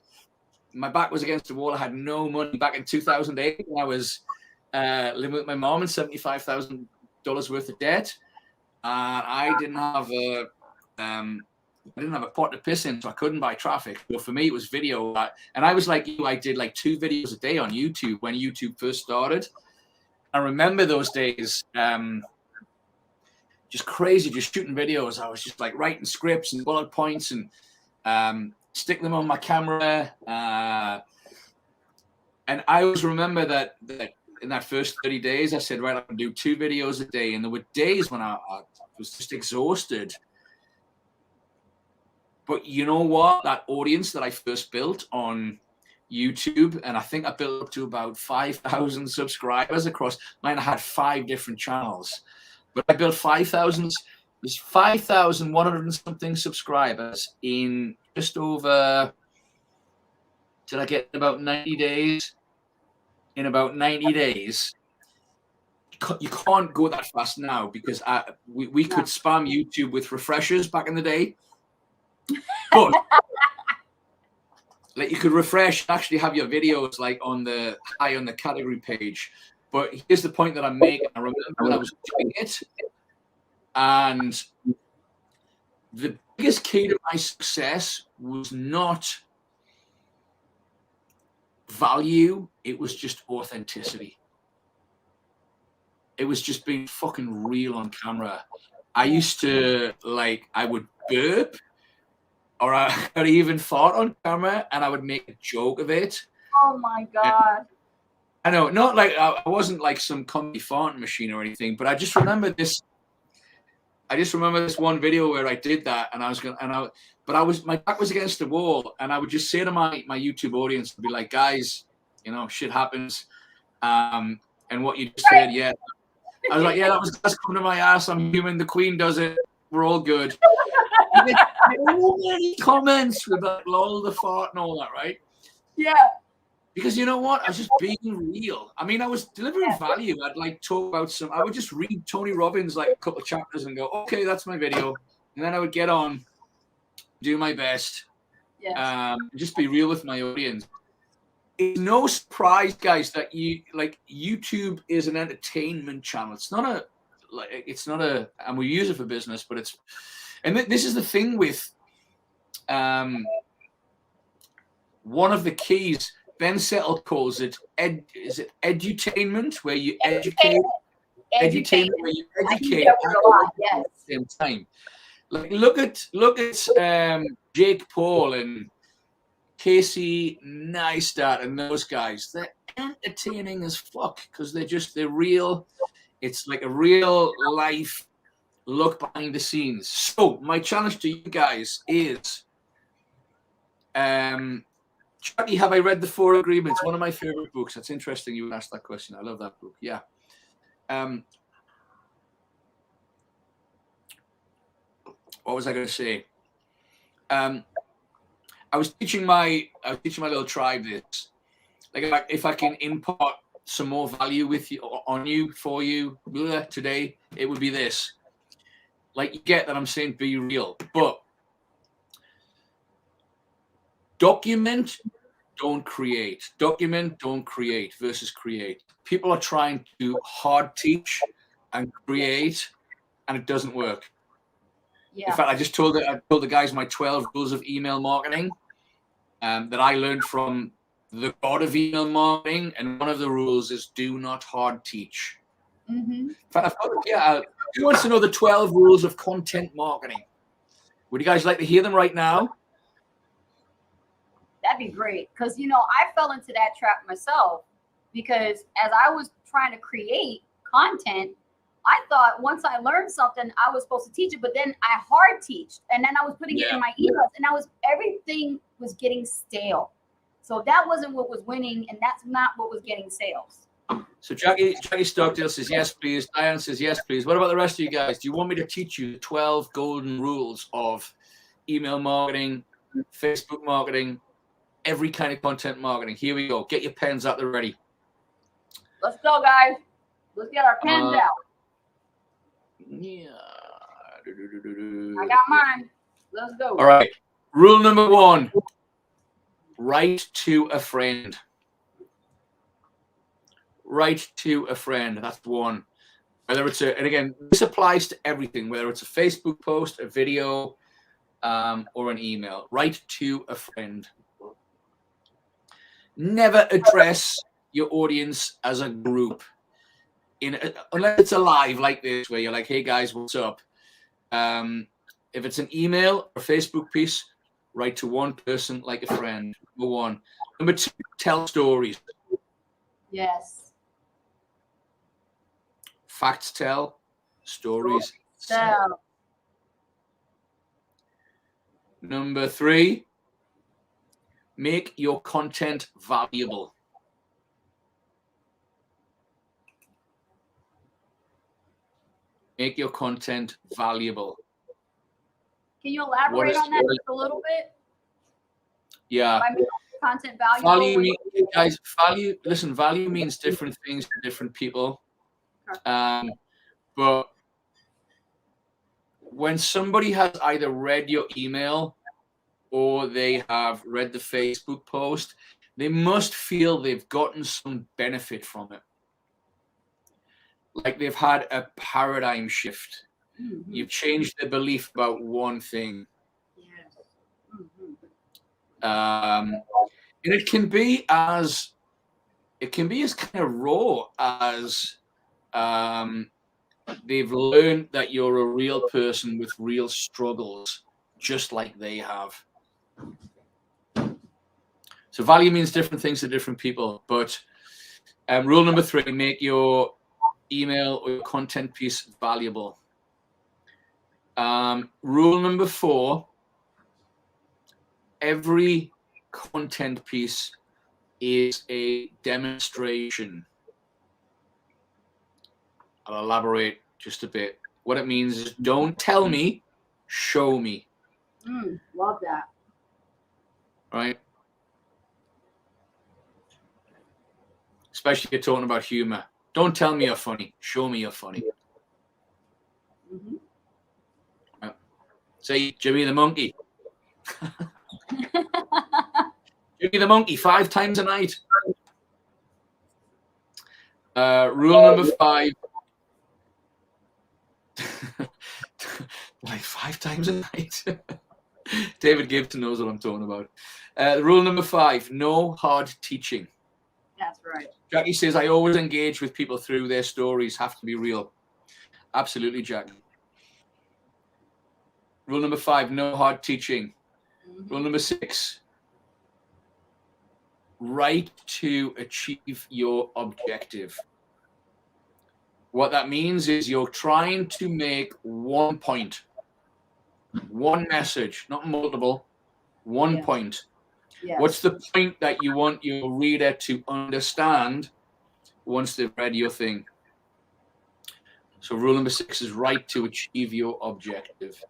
my back was against the wall. I had no money back in 2008 when I was living with my mom and $75,000 worth of debt. I didn't have a pot to piss in, so I couldn't buy traffic. So for me, it was video. And I was like you, I did like 2 videos a day on YouTube when YouTube first started. I remember those days, just crazy, just shooting videos. I was just like writing scripts and bullet points and stick them on my camera. And I always remember that in that first 30 days, I said, right, I can do 2 videos a day. And there were days when I was just exhausted. But you know what? That audience that I first built on YouTube, and I think I built up to about 5,000 subscribers across mine. I had 5 different channels, but I built 5,000. There's 5,100 and something subscribers in just over. Did I get about 90 days? In about 90 days, you can't go that fast now, because we could spam YouTube with refreshers back in the day. But like you could refresh and actually have your videos like on the high on the category page. But here's the point that I'm making. I remember when I was doing it, and the biggest key to my success was not value, it was just authenticity. It was just being fucking real on camera. I used to I would burp, or I could even fart on camera, and I would make a joke of it. Oh my God. I know, not like I wasn't like some comedy farting machine or anything, but I just remember this. I just remember this one video where I did that, and my back was against the wall, and I would just say to my YouTube audience, I'd be like, guys, you know, shit happens, and what you just said, yeah. I was like, yeah, that was gas coming to my ass. I'm human. The Queen does it. We're all good. So many comments with like, lol, the fart and all that, right? Yeah. Because you know what? I was just being real. I mean, I was delivering value. I'd like talk about I would just read Tony Robbins like a couple of chapters and go, okay, that's my video. And then I would get on, do my best, just be real with my audience. It's no surprise, guys, that YouTube is an entertainment channel. It's not and we use it for business, but this is the thing with one of the keys. Ben Settle calls it edutainment, where you educate. Edutainment, where you educate at the same time. Like look at Jake Paul and Casey Neistat and those guys. They're entertaining as fuck because they're real. It's like a real life look behind the scenes. So my challenge to you guys is, Chucky, have I read The Four Agreements? One of my favorite books. That's interesting you asked that question. I love that book. Yeah. What was I going to say? I was teaching my little tribe this. Like if I can impart some more value for you today, it would be this. Like you get that I'm saying be real, but document, don't create. Document, don't create versus create. People are trying to hard teach and create, and it doesn't work. Yeah. In fact, I told the guys my 12 rules of email marketing that I learned from the god of email marketing, and one of the rules is do not hard teach. Mm-hmm. In fact, who wants to know the 12 rules of content marketing? Would you guys like to hear them right now? That'd be great, because I fell into that trap myself, because as I was trying to create content, I thought once I learned something, I was supposed to teach it, but then I hard teached, and then I was putting it in my emails, and everything was getting stale. So that wasn't what was winning, and that's not what was getting sales. So Jackie Stockdale says, yes, please. Diane says, yes, please. What about the rest of you guys? Do you want me to teach you the 12 golden rules of email marketing, Facebook marketing, every kind of content marketing? Here we go. Get your pens out. They're ready. Let's go, guys. Let's get our pens out. Yeah. I got mine. Let's go. All right. Rule number 1. Write to a friend. Write to a friend. That's one. Whether it's and again, this applies to everything, whether it's a Facebook post, a video, or an email. Write to a friend. Never address your audience as a group. Unless it's a live like this, where you're like, hey guys, what's up? If it's an email or Facebook piece, write to one person like a friend. Number 1. Number 2, tell stories. Yes. Facts tell, stories tell. Number 3, make your content valuable. Make your content valuable. Can you elaborate on that just a little bit? Yeah. Content valuable. Value means different things to different people. But when somebody has either read your email or they have read the Facebook post, they must feel they've gotten some benefit from it. Like they've had a paradigm shift. Mm-hmm. You've changed their belief about one thing. Yes. Mm-hmm. And it can be as kind of raw as they've learned that you're a real person with real struggles, just like they have. So value means different things to different people. But rule number 3, make your email or your content piece valuable. Rule number 4, every content piece is a demonstration. I'll elaborate just a bit. What it means is don't tell me, show me. Love that. Right? Especially if you're talking about humor. Don't tell me you're funny. Show me you're funny. Mm-hmm. Right. Say, Jimmy the monkey. Jimmy the monkey 5 times a night. Rule number 5. Like 5 times a night. David Gibson knows what I'm talking about. Rule number 5, no hard teaching. That's right. Jackie says, I always engage with people through their stories, have to be real. Absolutely, Jackie. Rule number 5, no hard teaching. Mm-hmm. Rule number 6, write to achieve your objective. What that means is you're trying to make one point, one message, not multiple, one point. Yes. What's the point that you want your reader to understand once they've read your thing? So rule number 6 is write to achieve your objective.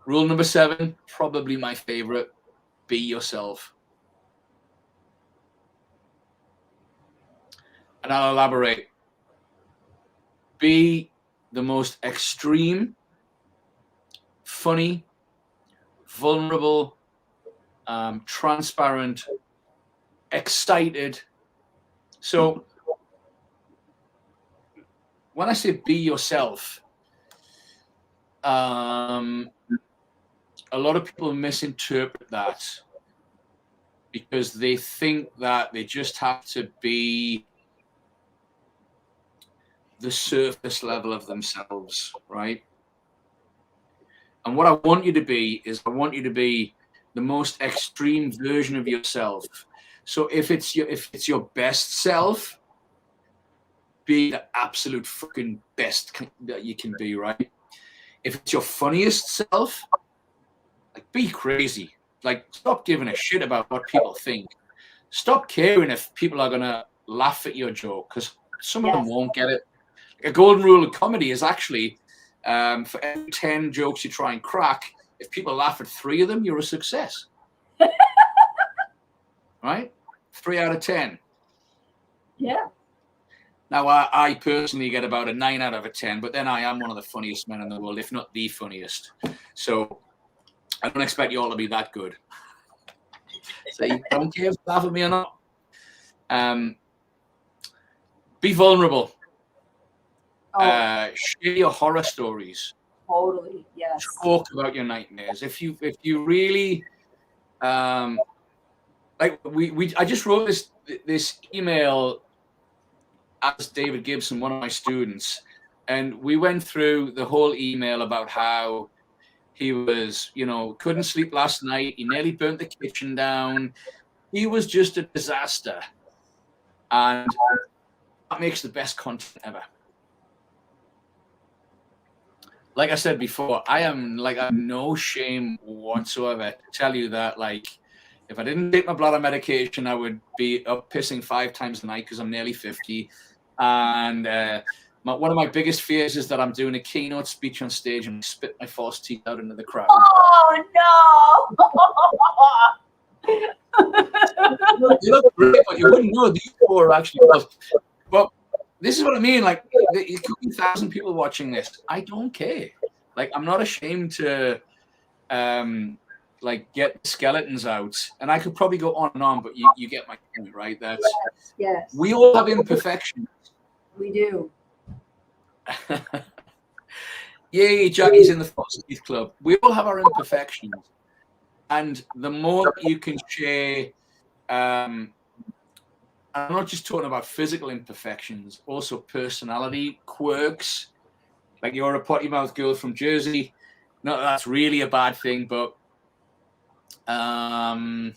Rule number 7, probably my favorite, be yourself. And I'll elaborate. Be the most extreme, funny, vulnerable, transparent, excited. So when I say be yourself, a lot of people misinterpret that because they think that they just have to be the surface level of themselves, right? And what I want you to be is I want you to be the most extreme version of yourself. So if it's your best self, be the absolute fucking best that you can be, right? If it's your funniest self, like be crazy. Like stop giving a shit about what people think. Stop caring if people are gonna laugh at your joke, because some of them won't get it. A golden rule of comedy is actually for every 10 jokes you try and crack, if people laugh at 3 of them, you're a success. Right? 3 out of 10. Yeah. Now, I personally get about a 9 out of a 10, but then I am one of the funniest men in the world, if not the funniest. So I don't expect you all to be that good. So you don't care if you laugh at me or not. Be vulnerable. Share your horror stories. Totally, yes. Talk about your nightmares. If you really like I just wrote this email as David Gibson, one of my students, and we went through the whole email about how he was, couldn't sleep last night. He nearly burnt the kitchen down. He was just a disaster, and that makes the best content ever. Like I said before, I have no shame whatsoever to tell you that, like, if I didn't take my bladder medication, I would be up pissing 5 times a night because I'm nearly 50. And one of my biggest fears is that I'm doing a keynote speech on stage and spit my false teeth out into the crowd. Oh, no. You look great, but you wouldn't know these 4 actually was. But this is what I mean. Like, it could be 1,000 people watching this. I don't care. Like, I'm not ashamed to like get the skeletons out. And I could probably go on and on, but you get my point, right? That Yes. we all have imperfections. We do. Yay, Jackie's in the Foster's Club. We all have our imperfections. And the more you can share, I'm not just talking about physical imperfections, also personality quirks. Like you're a potty mouth girl from Jersey. Not that that's really a bad thing, but some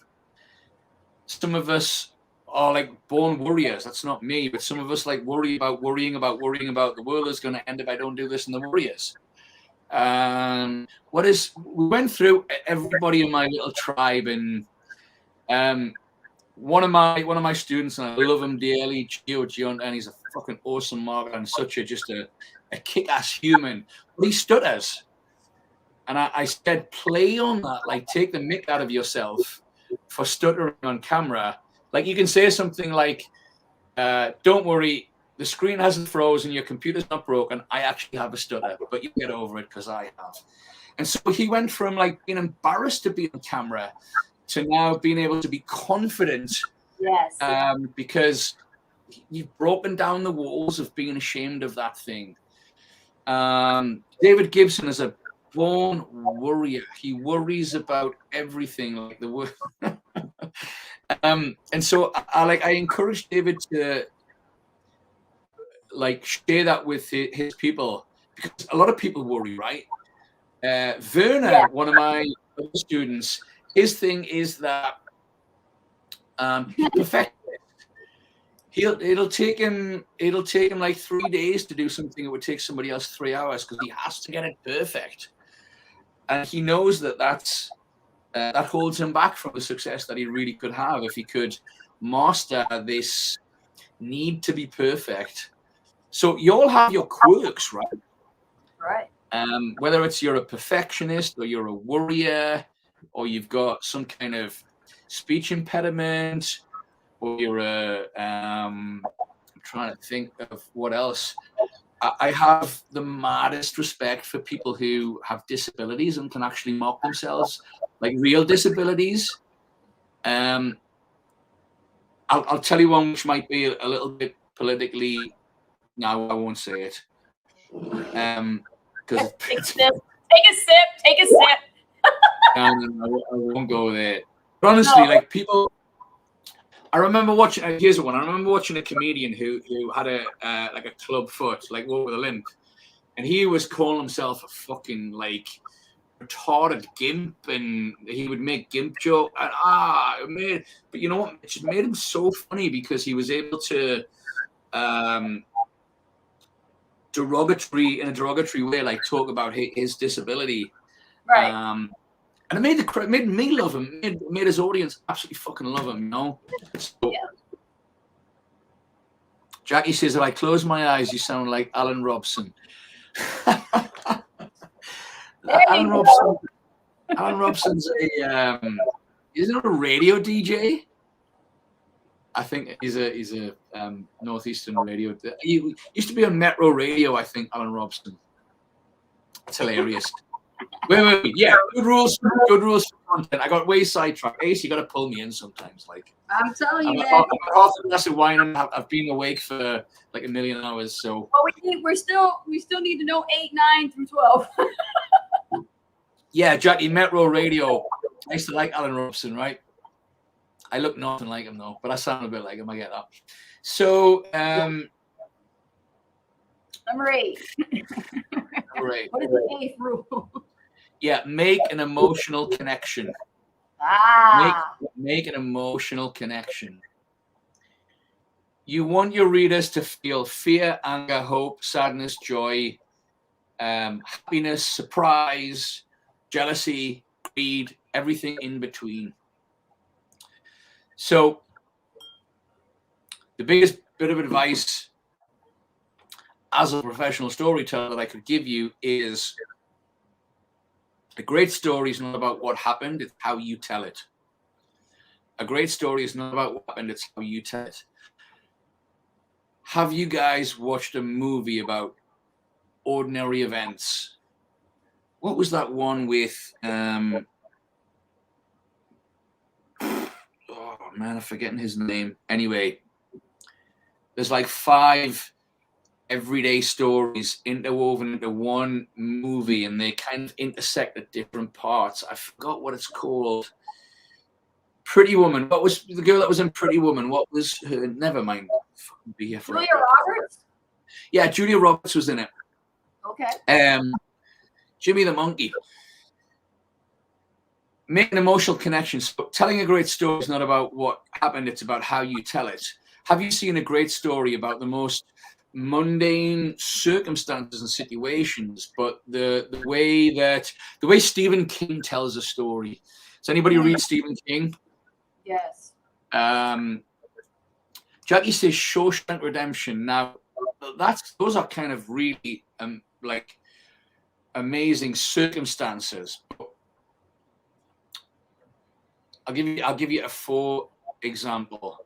of us are like born worriers. That's not me, but some of us like worrying about the world is going to end if I don't do this, and the worriers. We went through everybody in my little tribe, and one of my students, and I love him dearly, Gio, and he's a fucking awesome marketer and such a kick-ass human, but he stutters. And I said, play on that, like take the mick out of yourself for stuttering on camera. Like you can say something like, don't worry, the screen hasn't frozen, your computer's not broken, I actually have a stutter, but you get over it because I have. And so he went from like being embarrassed to be on camera to now being able to be confident. Yes. Because you've broken down the walls of being ashamed of that thing. David Gibson is a born worrier. He worries about everything, like the word. And so I encourage David to like share that with his people, because a lot of people worry, right? Werner, one of my students, his thing is that perfect. It'll take him like 3 days to do something that would take somebody else 3 hours because he has to get it perfect, and he knows that that holds him back from the success that he really could have if he could master this need to be perfect. So you all have your quirks, right? Right. Whether it's you're a perfectionist or you're a worrier or you've got some kind of speech impediment or you're I'm trying to think of what else. I have the maddest respect for people who have disabilities and can actually mock themselves, like real disabilities. I'll tell you one which might be a little bit politically. No, I won't say it. Because Take a sip. No, I won't go there. But honestly, like people, I remember watching. Here's one. I remember watching a comedian who had a like a club foot, like walk with a limp, and he was calling himself a fucking like retarded gimp, and he would make gimp joke. And but you know what? It just made him so funny because he was able to in a derogatory way, like talk about his disability. Right. And it made me love him. It made his audience absolutely fucking love him, you know? So, Yeah. Jackie says, if I close my eyes, you sound like Alan Robson. Alan Robson's isn't it a radio DJ? I think he's a northeastern radio. He used to be on Metro Radio, I think, Alan Robson. It's hilarious. Wait. Yeah, good rules for content. I got way sidetracked. Ace, you got to pull me in sometimes. Like I'm telling you, man. Half a glass of wine and I've been awake for like 1,000,000 hours. So. Well, we still need to know 8, 9 through 12. Yeah, Jackie, Metro Radio. I used to like Alan Robson, right? I look nothing like him though, but I sound a bit like him. I get that. So, Number 8. Number 8. What is the 8th rule? Yeah, make an emotional connection. Make an emotional connection. You want your readers to feel fear, anger, hope, sadness, joy, happiness, surprise, jealousy, greed, everything in between. So the biggest bit of advice as a professional storyteller that I could give you is a great story is not about what happened, it's how you tell it. A great story is not about what happened, it's how you tell it. Have you guys watched a movie about ordinary events what was that one with? Oh man, I'm forgetting his name. Anyway, there's like 5 everyday stories interwoven into one movie, and they kind of intersect at different parts. I forgot what it's called. Pretty Woman. What was the girl that was in Pretty Woman? What was her? Never mind. Be here Julia Roberts? Yeah, Julia Roberts was in it. Okay. Jimmy the Monkey. Make an emotional connection. So telling a great story is not about what happened, it's about how you tell it. Have you seen a great story about the most mundane circumstances and situations, but the way Stephen King tells a story? Does anybody read Stephen King? Yes. Jackie says Shawshank Redemption. Now, those are kind of really like amazing circumstances. I'll give you a 4 example.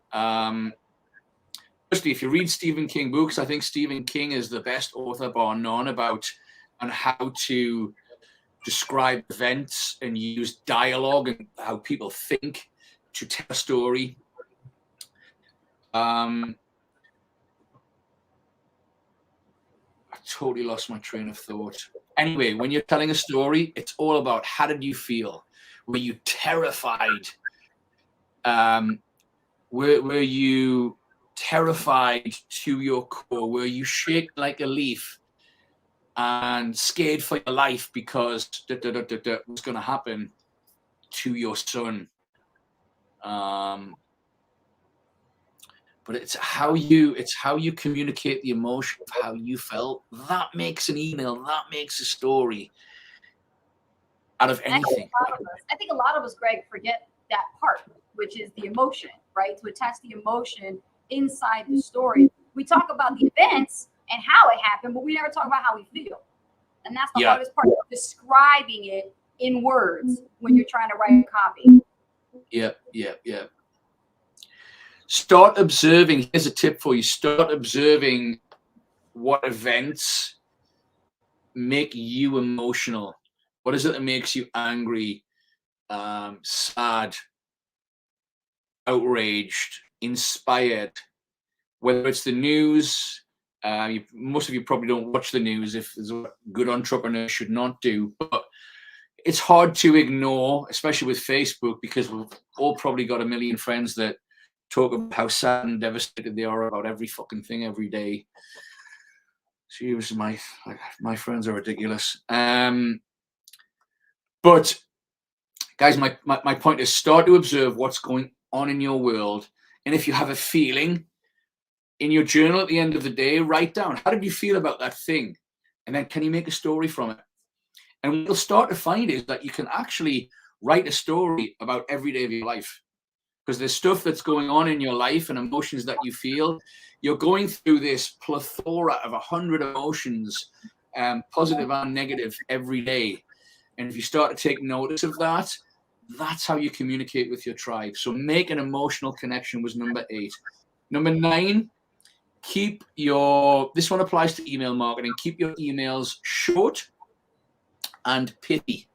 Firstly, if you read Stephen King books, I think Stephen King is the best author bar none about on how to describe events and use dialogue and how people think to tell a story. I totally lost my train of thought. Anyway, when you're telling a story, it's all about how did you feel? Were you terrified? Were you terrified to your core? Were you shaken like a leaf and scared for your life because what's going to happen to your son? But it's how you communicate the emotion of how you felt. That makes an email. That makes a story out of anything. I think a lot of us, Greg, forget that part, which is the emotion, right? To attach the emotion inside the story. We talk about the events and how it happened, but we never talk about how we feel. And that's the hardest part, describing it in words when you're trying to write a copy. Yeah. Start observing. Here's a tip for you. Start observing what events make you emotional. What is it that makes you angry, sad, outraged, inspired? Whether it's the news, most of you probably don't watch the news, if there's a good entrepreneur should not do, but it's hard to ignore, especially with Facebook, because we've all probably got a million friends that talk about how sad and devastated they are about every fucking thing every day. Seriously, my friends are ridiculous. But guys, my point is, start to observe what's going on in your world, and if you have a feeling, in your journal at the end of the day, write down, how did you feel about that thing? And then can you make a story from it? And what you'll start to find is that you can actually write a story about every day of your life, because there's stuff that's going on in your life and emotions that you feel. You're going through this plethora of 100 emotions, positive and negative, every day. And if you start to take notice of that, that's how you communicate with your tribe. So make an emotional connection was number 8. Number 9, this one applies to email marketing. Keep your emails short and pithy.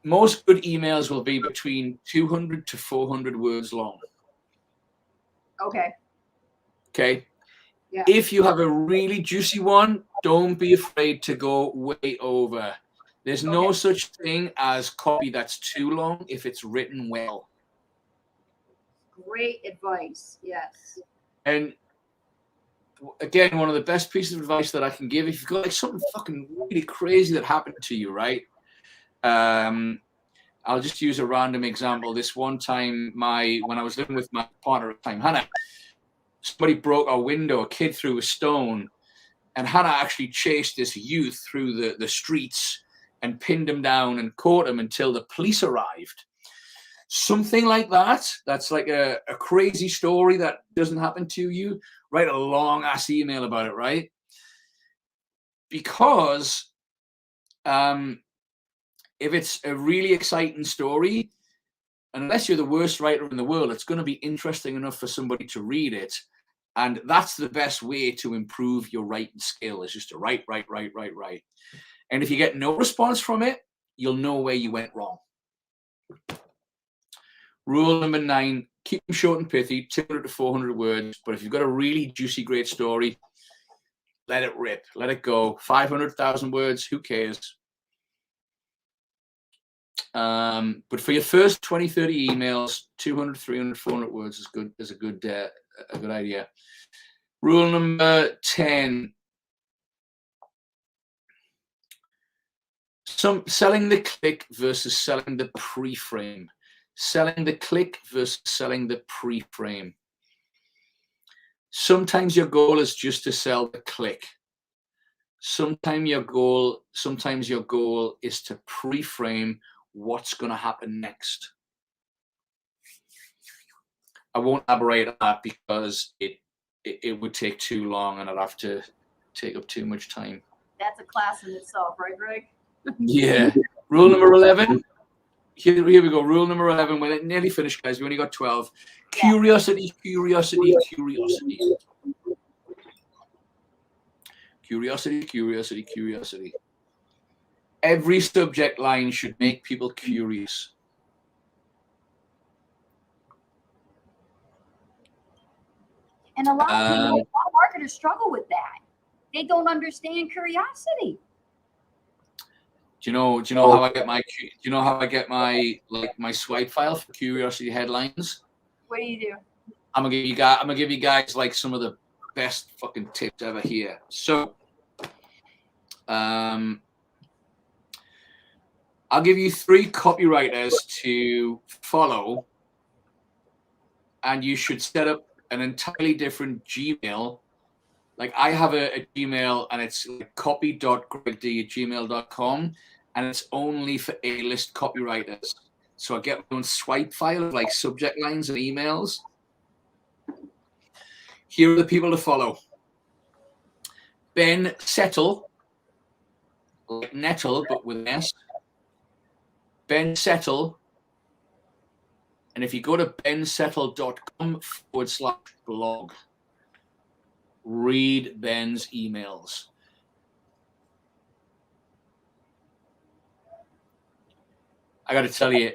Most good emails will be between 200 to 400 words long. Okay. Yeah. If you have a really juicy one, don't be afraid to go way over. There's no such thing as copy that's too long if it's written well. Great advice. Yes. And again, one of the best pieces of advice that I can give, if you've got like something fucking really crazy that happened to you, right? I'll just use a random example. This one time, when I was living with my partner at the time, Hannah, somebody broke our window, a kid threw a stone, and Hannah actually chased this youth through the streets and pinned him down and caught him until the police arrived. Something like that. That's like a crazy story that doesn't happen to you. Write a long ass email about it, right? Because if it's a really exciting story, unless you're the worst writer in the world, it's going to be interesting enough for somebody to read it. And that's the best way to improve your writing skill, is just to write. And if you get no response from it, you'll know where you went wrong. Rule number 9, keep them short and pithy, 200 to 400 words. But if you've got a really juicy, great story, let it rip, let it go. 500,000 words, who cares? But for your first 20, 30 emails, 200, 300, 400 words is a good idea. Rule number 10. Selling the click versus selling the pre-frame. Selling the click versus selling the pre-frame. Sometimes your goal is just to sell the click. Sometimes your goal is to pre-frame what's going to happen next. I won't elaborate on that because it would take too long and I'd have to take up too much time. That's a class in itself, right, Greg? Yeah. Rule number 11. Here we go. Rule number 11. We're nearly finished, guys. We only got 12. Curiosity, curiosity, curiosity. Curiosity, curiosity, curiosity. Every subject line should make people curious. And a lot of marketers struggle with that. They don't understand curiosity. Do you know how I get my my swipe file for curiosity headlines? What do you do? I'm gonna give you guys like some of the best fucking tips ever here. So I'll give you 3 copywriters to follow, and you should set up an entirely different Gmail. Like I have a Gmail and it's like copy.gregd@gmail.com, and it's only for A-list copywriters. So I get my own swipe file of like subject lines and emails. Here are the people to follow. Ben Settle, like Nettle, but with an S. Ben Settle. And if you go to bensettle.com/blog, read Ben's emails. I got to tell you,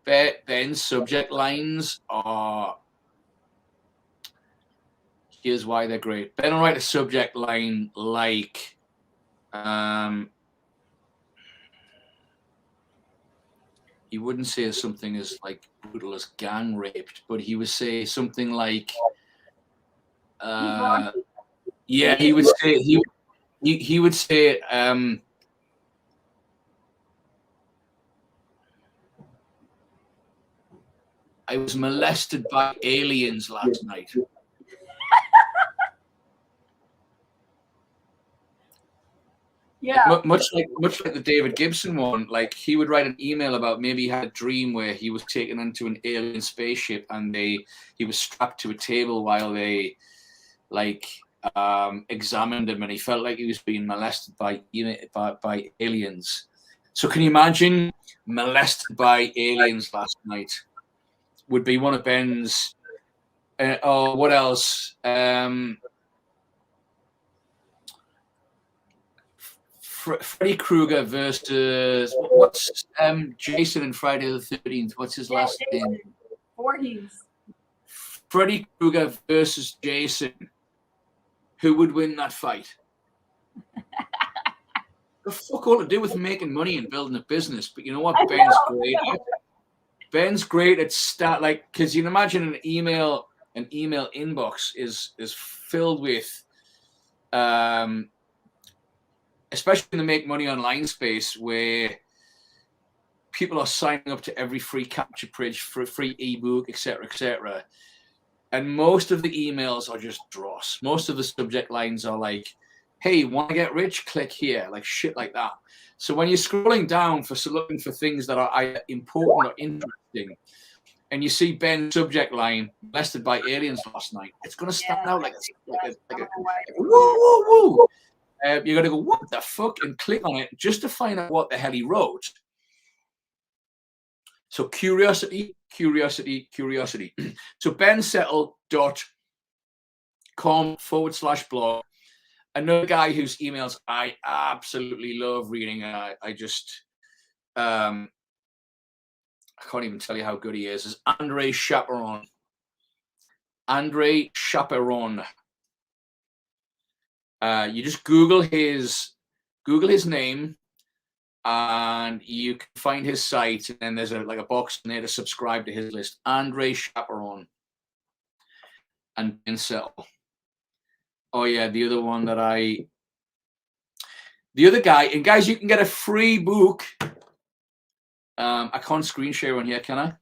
Ben's subject lines are, here's why they're great. Ben will write a subject line like, he wouldn't say something as like brutal as gang raped, but he would say something like, he would say, I was molested by aliens last night. Yeah. Much like the David Gibson one, like he would write an email about maybe he had a dream where he was taken into an alien spaceship and he was strapped to a table while they examined him, and he felt like he was being molested by aliens. So can you imagine molested by aliens last night? Would be one of Ben's. What else? Freddy Krueger versus what's Jason in Friday the 13th? What's his last name? Voorhees. Freddy Krueger versus Jason. Who would win that fight? The fuck all to do with making money and building a business. But you know what? Ben's great at. Ben's great at because you can imagine an email inbox is filled with, especially in the make money online space where people are signing up to every free capture page for a free ebook, etc. And most of the emails are just dross. Most of the subject lines are like, hey, want to get rich? Click here, like shit like that. So when you're scrolling down looking for things that are either important or interesting, and you see Ben's subject line, molested by aliens last night, it's going to stand out like a woo, woo, woo. You're going to go, what the fuck? And click on it just to find out what the hell he wrote. So curiosity, curiosity, curiosity. So bensettle.com/blog. another guy whose emails I absolutely love reading. I just I can't even tell you how good he is Andre Chaperon. Andre Chaperon. You just Google his name, and you can find his site, and then there's a box in there to subscribe to his list. Andre Chaperon and Ben Settle. Oh yeah, the other guy, and guys, you can get a free book. I can't screen share on here, can I?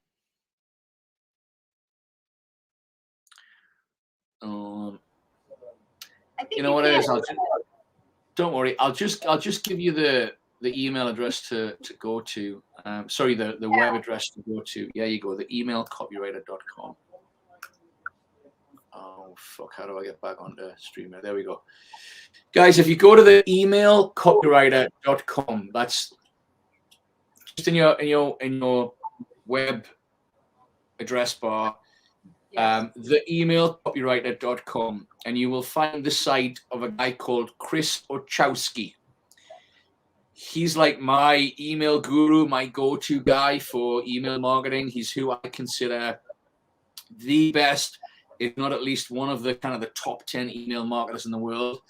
I think you know what it is. Don't worry. I'll just give you the email address to go to. Sorry, the web address to go to. Yeah, you go. The emailcopywriter.com. Oh fuck! How do I get back onto Streamer? There we go, guys. If you go to the emailcopywriter.com, that's just in your web address bar. The emailcopywriter.com, and you will find the site of a guy called Chris Ochowski. He's like my email guru, my go-to guy for email marketing. He's who I consider the best, if not at least one of the kind of the top 10 email marketers in the world.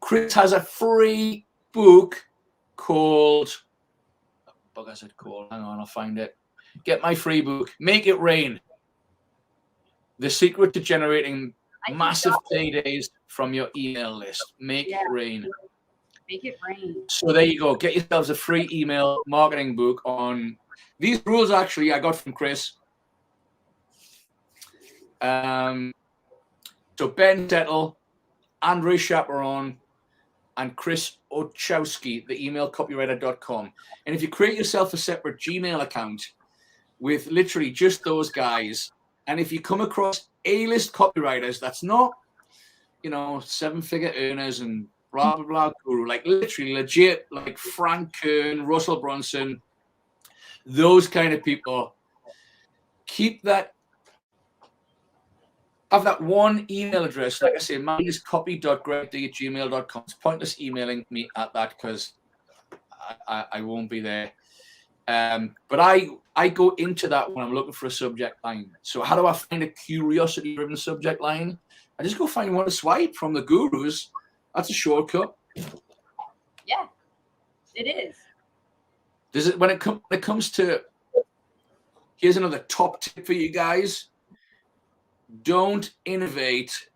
Chris has a free book called, what is it called? Hang on, I'll find it. Get my free book, Make It Rain. The secret to generating massive paydays from your email list. Make it rain. Make it rain. So there you go. Get yourselves a free email marketing book on these rules. Actually, I got from Chris. So Ben Settle, Andre Chaperon, and Chris Ochowski, the emailcopywriter.com. And if you create yourself a separate Gmail account with literally just those guys, and if you come across A-list copywriters, that's not, 7-figure earners and blah, blah, blah guru, like literally legit, like Frank Kern, Russell Brunson, those kind of people, have that one email address. Like I say, mine is copy.greg@gmail.com. It's pointless emailing me at that because I won't be there. But I go into that when I'm looking for a subject line. So how do I find a curiosity-driven subject line? I just go find one to swipe from the gurus. That's a shortcut. Yeah, it is. When it comes to, here's another top tip for you guys. Don't innovate,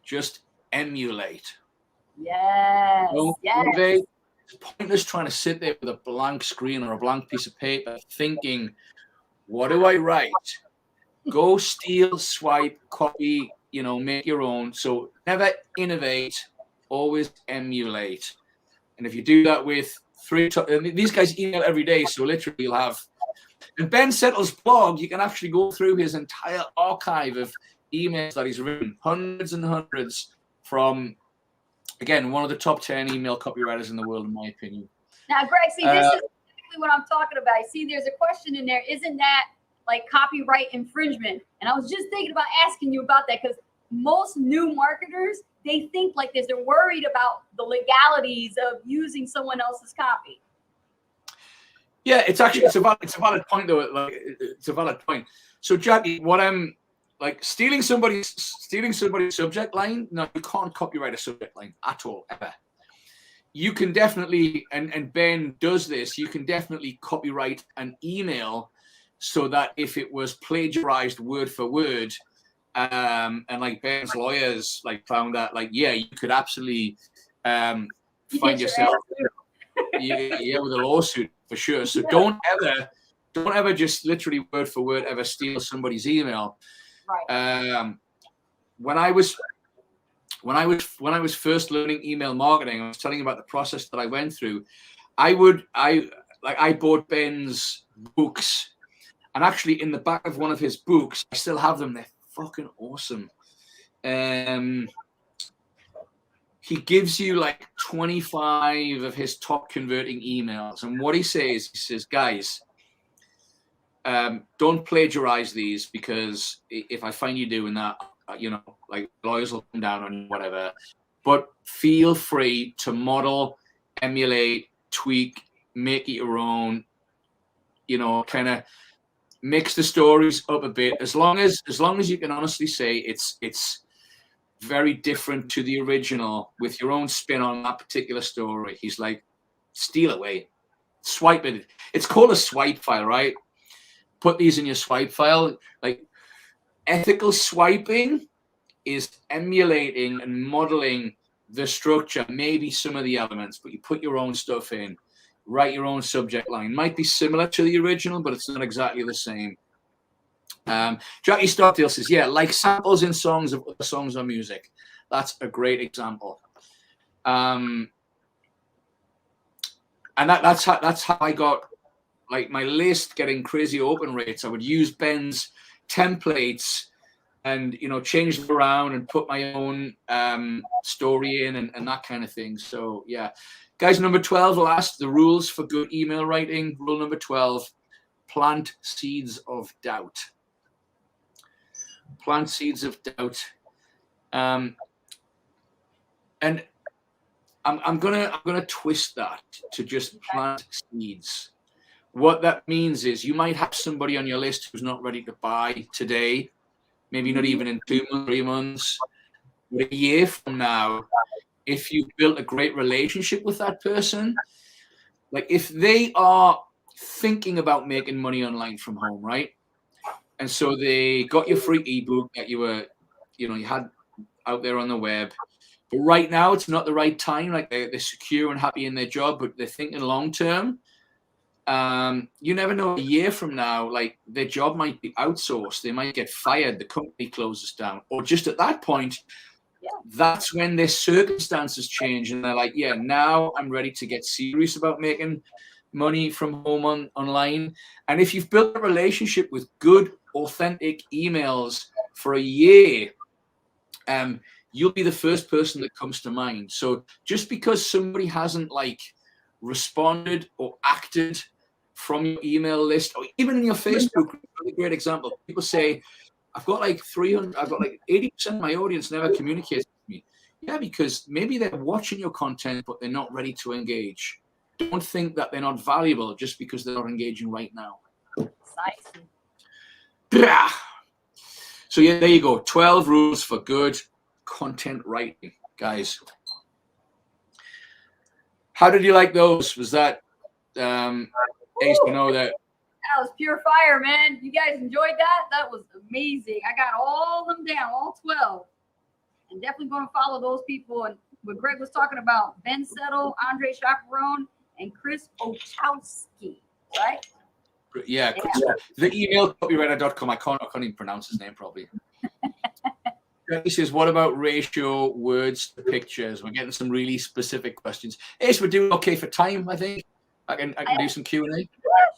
just emulate. Yes. Don't innovate. It's pointless trying to sit there with a blank screen or a blank piece of paper thinking, what do I write? Go steal, swipe, copy, make your own. So never innovate, always emulate. And if you do that with and these guys email every day, so literally you'll have, in Ben Settle's blog, you can actually go through his entire archive of emails that he's written, hundreds and hundreds from, again, one of the top 10 email copywriters in the world, in my opinion. Now, Greg, see, this is exactly what I'm talking about. I see there's a question in there. Isn't that like copyright infringement? And I was just thinking about asking you about that because most new marketers, they think like this. They're worried about the legalities of using someone else's copy. Yeah, it's a valid point though. Like it's a valid point. So Jackie, what I'm like stealing somebody's subject line. No, you can't copyright a subject line at all, ever. You can definitely, and Ben does this, you can definitely copyright an email so that if it was plagiarized word for word, and like Ben's lawyers like found that, like, yeah, you could absolutely find yourself with a lawsuit for sure. So don't ever just literally word for word ever steal somebody's email. Right. When I was first learning email marketing, I was telling you about the process that I went through. I bought Ben's books, and actually in the back of one of his books, I still have them. They're fucking awesome. He gives you like 25 of his top converting emails, and what he says, guys, don't plagiarize these, because if I find you doing that, like lawyers will come down on whatever. but feel free to model, emulate, tweak, make it your own, you know, kind of mix the stories up a bit, as long as you can honestly say it's very different to the original with your own spin on that particular story. He's like, steal away, swipe it. It's called a swipe file, right? Put these in your swipe file. Like, ethical swiping is emulating and modeling the structure, maybe some of the elements, but you put your own stuff in, write your own subject line. Might be similar to the original, but it's not exactly the same. Jackie Stockdale says, yeah, like samples in songs of other songs or music. That's a great example. And that's how I got, like, my list getting crazy open rates. I would use Ben's templates and, you know, change them around and put my own story in and that kind of thing. So yeah, guys, number 12, last, the rules for good email writing. Rule number 12, plant seeds of doubt. Plant seeds of doubt. And I'm gonna twist that to just plant seeds. What that means is you might have somebody on your list who's not ready to buy today, maybe not even in 2 months, 3 months, but a year from now, if you've built a great relationship with that person, like if they are thinking about making money online from home, right? And so they got your free ebook that you had out there on the web. But right now, it's not the right time. Like, they're secure and happy in their job, but they're thinking long term. You never know, a year from now, like, their job might be outsourced. They might get fired. The company closes down. Or just at that point, that's when their circumstances change. And they're like, yeah, now I'm ready to get serious about making money from home online. And if you've built a relationship with good, authentic emails for a year, you'll be the first person that comes to mind. So just because somebody hasn't, like, responded or acted from your email list, or even in your Facebook, a great example. People say, I've got like 80% of my audience never communicates with me. Yeah, because maybe they're watching your content, but they're not ready to engage. Don't think that they're not valuable just because they're not engaging right now. So yeah, there you go. 12 rules for good content writing, guys. How did you like those? Was that Ace, you know that was pure fire, man. You guys enjoyed that? That was amazing. I got all them down, all 12. And definitely going to follow those people. And what Greg was talking about, Ben Settle, Andre Chaperone, and Chris Ochowski, right? Yeah. The email copywriter.com. I can't even pronounce his name properly. He says, what about ratio words to pictures? We're getting some really specific questions. Ace, we're doing okay for time, I think. I can do some Q&A. Yeah,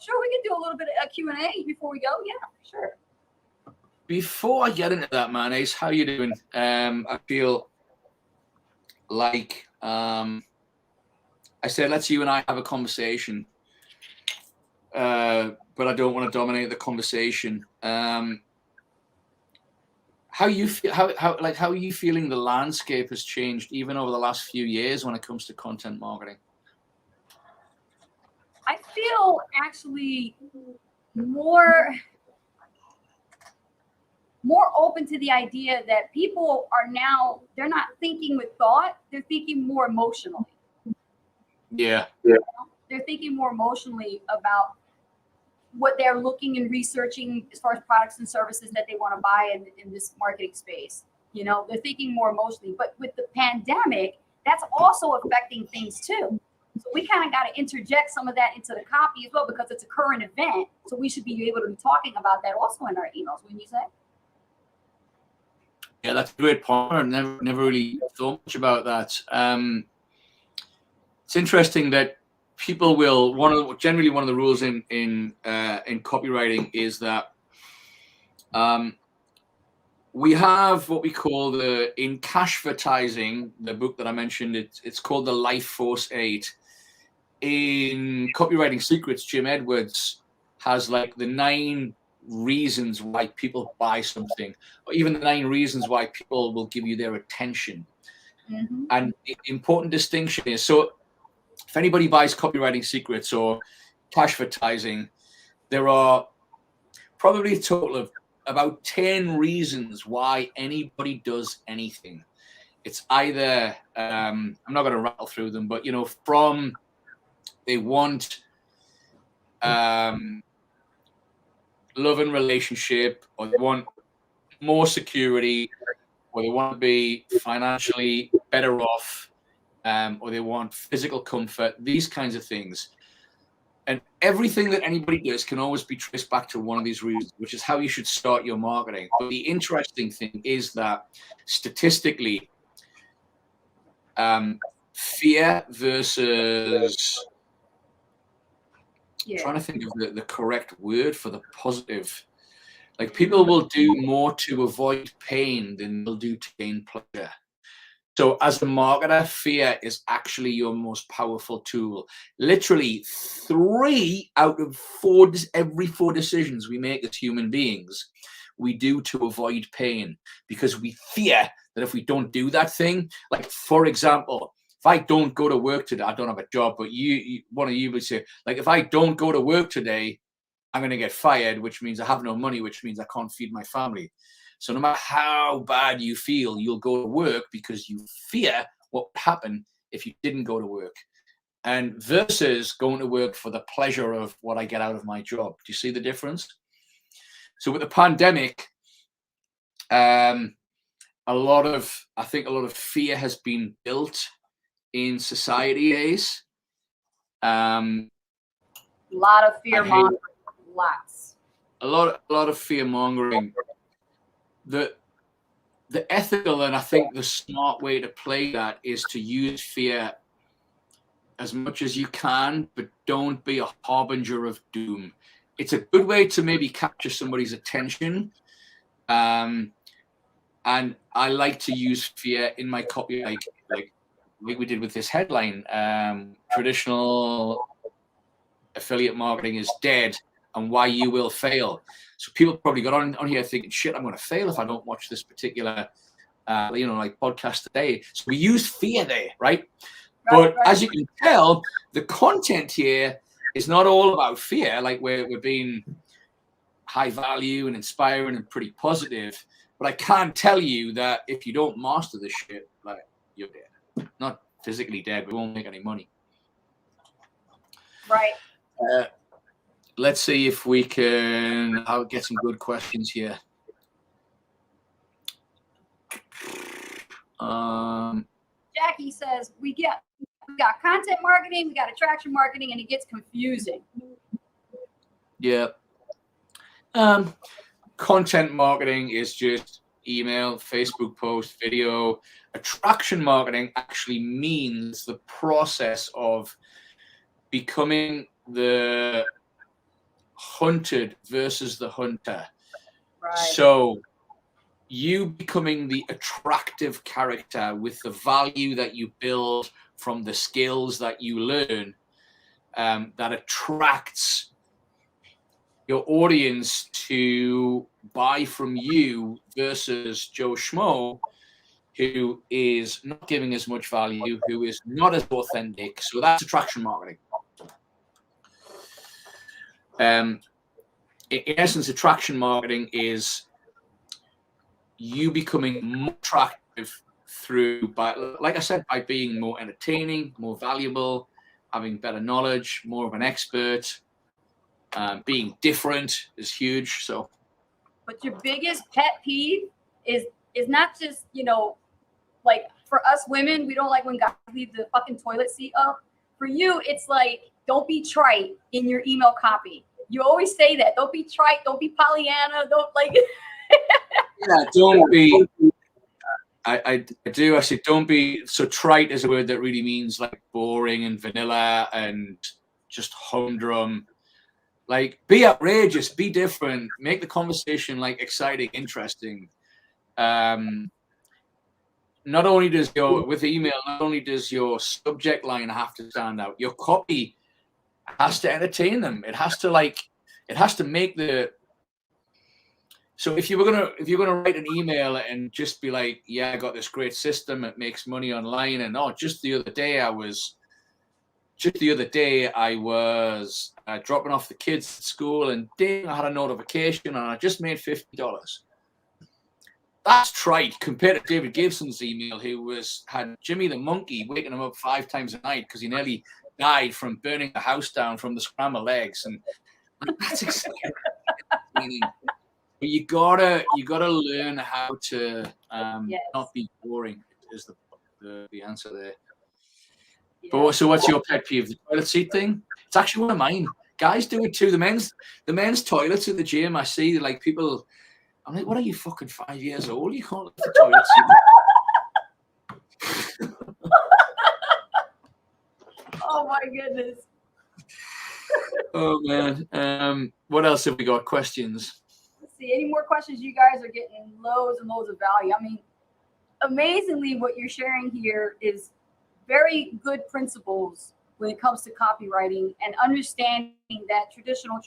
sure, we can do a little bit of Q&A before we go. Yeah, sure. Before I get into that, man, Ace, how you doing? I feel like I said, let's you and I have a conversation, but I don't want to dominate the conversation. How you feel? How are you feeling? The landscape has changed even over the last few years when it comes to content marketing. I feel actually more open to the idea that people are now, they're not thinking with thought, they're thinking more emotionally. Yeah. They're thinking more emotionally about what they're looking and researching as far as products and services that they want to buy in this marketing space. You know, they're thinking more emotionally. But with the pandemic, that's also affecting things too. So we kind of got to interject some of that into the copy as well, because it's a current event. So we should be able to be talking about that also in our emails, wouldn't you say? Yeah, that's a great point. I never really thought much about that. It's interesting that people will generally one of the rules in copywriting is that we have what we call in Cashvertising, the book that I mentioned. It's called the Life Force 8. In Copywriting Secrets, Jim Edwards has like the 9 reasons why people buy something, or even the 9 reasons why people will give you their attention. And the important distinction is, so if anybody buys Copywriting Secrets or cash advertising, there are probably a total of about 10 reasons why anybody does anything. It's either, I'm not going to rattle through them, but, you know, from they want love and relationship, or they want more security, or they want to be financially better off, or they want physical comfort, these kinds of things. And everything that anybody does can always be traced back to one of these reasons, which is how you should start your marketing. But the interesting thing is that statistically, fear versus, I'm trying to think of the correct word for the positive. Like, people will do more to avoid pain than they'll do to gain pleasure. So as a marketer, fear is actually your most powerful tool. Literally 3 out of 4, every 4 decisions we make as human beings, we do to avoid pain, because we fear that if we don't do that thing, like, for example, if I don't go to work today, I don't have a job, but one of you would say, like, if I don't go to work today, I'm going to get fired, which means I have no money, which means I can't feed my family. So no matter how bad you feel, you'll go to work because you fear what would happen if you didn't go to work. And versus going to work for the pleasure of what I get out of my job. Do you see the difference? So with the pandemic, I think a lot of fear has been built in society days. A lot of fear mongering. Lots. A lot of fear mongering. The ethical, and I think the smart way to play that, is to use fear as much as you can, but don't be a harbinger of doom. It's a good way to maybe capture somebody's attention. And I like to use fear in my copy, like we did with this headline, traditional affiliate marketing is dead, and why you will fail. So people probably got on here thinking, shit, I'm going to fail if I don't watch this particular, like podcast today. So we use fear there, right? But as you can tell, the content here is not all about fear. Like, we're being high value and inspiring and pretty positive. But I can tell you that if you don't master this shit, like, you're dead. Not physically dead, but we won't make any money. Right. Let's see if we can get some good questions here. Jackie says, we got content marketing, we got attraction marketing, and it gets confusing. Yeah. Content marketing is just email, Facebook post, video. Attraction marketing actually means the process of becoming the hunted versus the hunter. Right. So you becoming the attractive character with the value that you build from the skills that you learn, that attracts your audience to buy from you, versus Joe Schmo, who is not giving as much value, who is not as authentic. So that's attraction marketing. In essence, attraction marketing is you becoming more attractive through, like I said, by being more entertaining, more valuable, having better knowledge, more of an expert. Being different is huge. So, but your biggest pet peeve is not just, like, for us women, we don't like when guys leave the fucking toilet seat up. For you, it's like, don't be trite in your email copy. You always say that. Don't be trite. Don't be Pollyanna. Don't, like. Yeah, don't be. I do. I say don't be. So trite is a word that really means like boring and vanilla and just humdrum. Like, be outrageous, be different, make the conversation like exciting, interesting. Not only does with email, not only does your subject line have to stand out, your copy has to entertain them. It has to make So if you're gonna write an email and just be like, yeah, I got this great system, it makes money online, and just the other day I was dropping off the kids at school, and ding, I had a notification, and I just made $50. That's trite compared to David Gibson's email, who had Jimmy the monkey waking him up 5 times a night because he nearly died from burning the house down from the scrambled eggs, and that's exactly. But you gotta learn how to not be boring. Is the answer there? Yeah. But so, what's your pet peeve? The toilet seat thing? It's actually one of mine. Guys do it too. The men's toilets at the gym. I see like people. I'm like, what are you, fucking 5 years old? You can't leave the toilet seat. Oh my goodness. Oh man. What else have we got? Questions? Let's see. Any more questions? You guys are getting loads and loads of value. I mean, amazingly, what you're sharing here is very good principles when it comes to copywriting and understanding that traditional,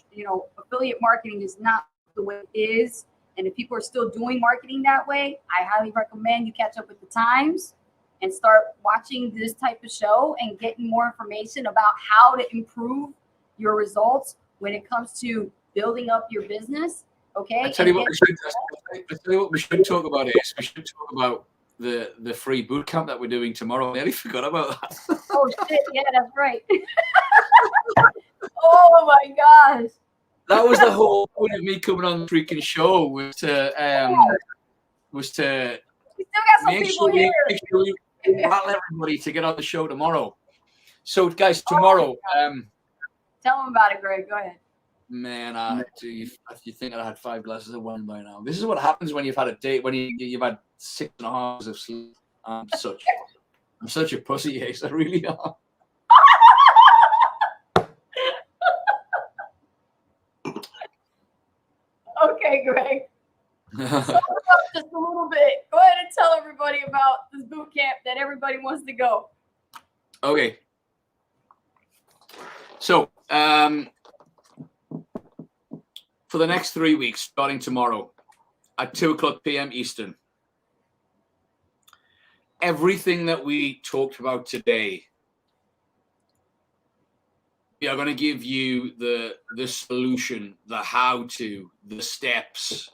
affiliate marketing is not the way it is. And if people are still doing marketing that way, I highly recommend you catch up with the times and start watching this type of show and getting more information about how to improve your results when it comes to building up your business. Okay. I tell you what we should talk about is we should talk about the free boot camp that we're doing tomorrow. I nearly forgot about that. Oh shit! Yeah, that's right. Oh my gosh. That was the whole point of me coming on the freaking show was to we still got some people here. Make sure we rattle everybody to get on the show tomorrow. So guys, tomorrow. Tell them about it, Greg. Go ahead. Man, you think I had 5 glasses of wine by now? This is what happens when you've had a date, when you've had 6.5 hours of sleep. I'm such a pussy, yes, I really am. Okay, Greg. Just a little bit. Go ahead and tell everybody about this boot camp that everybody wants to go. Okay. So, for the next 3 weeks, starting tomorrow at 2:00 p.m. Eastern, everything that we talked about today, we are going to give you the solution, the how-to, the steps.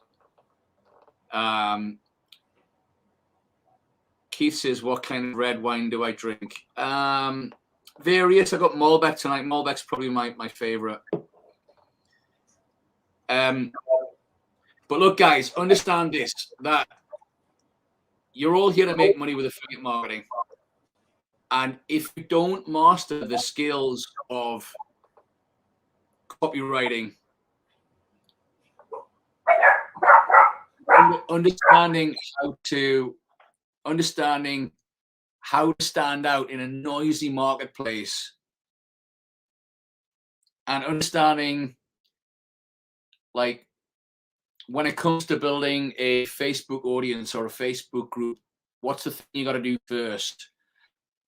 Keith says, what kind of red wine do I drink? Various. I got Malbec tonight. Malbec's probably my favorite. But look, guys, understand this, that you're all here to make money with affiliate marketing. And if you don't master the skills of copywriting, understanding how to stand out in a noisy marketplace, and understanding, like, when it comes to building a Facebook audience or a Facebook group, what's the thing you got to do first?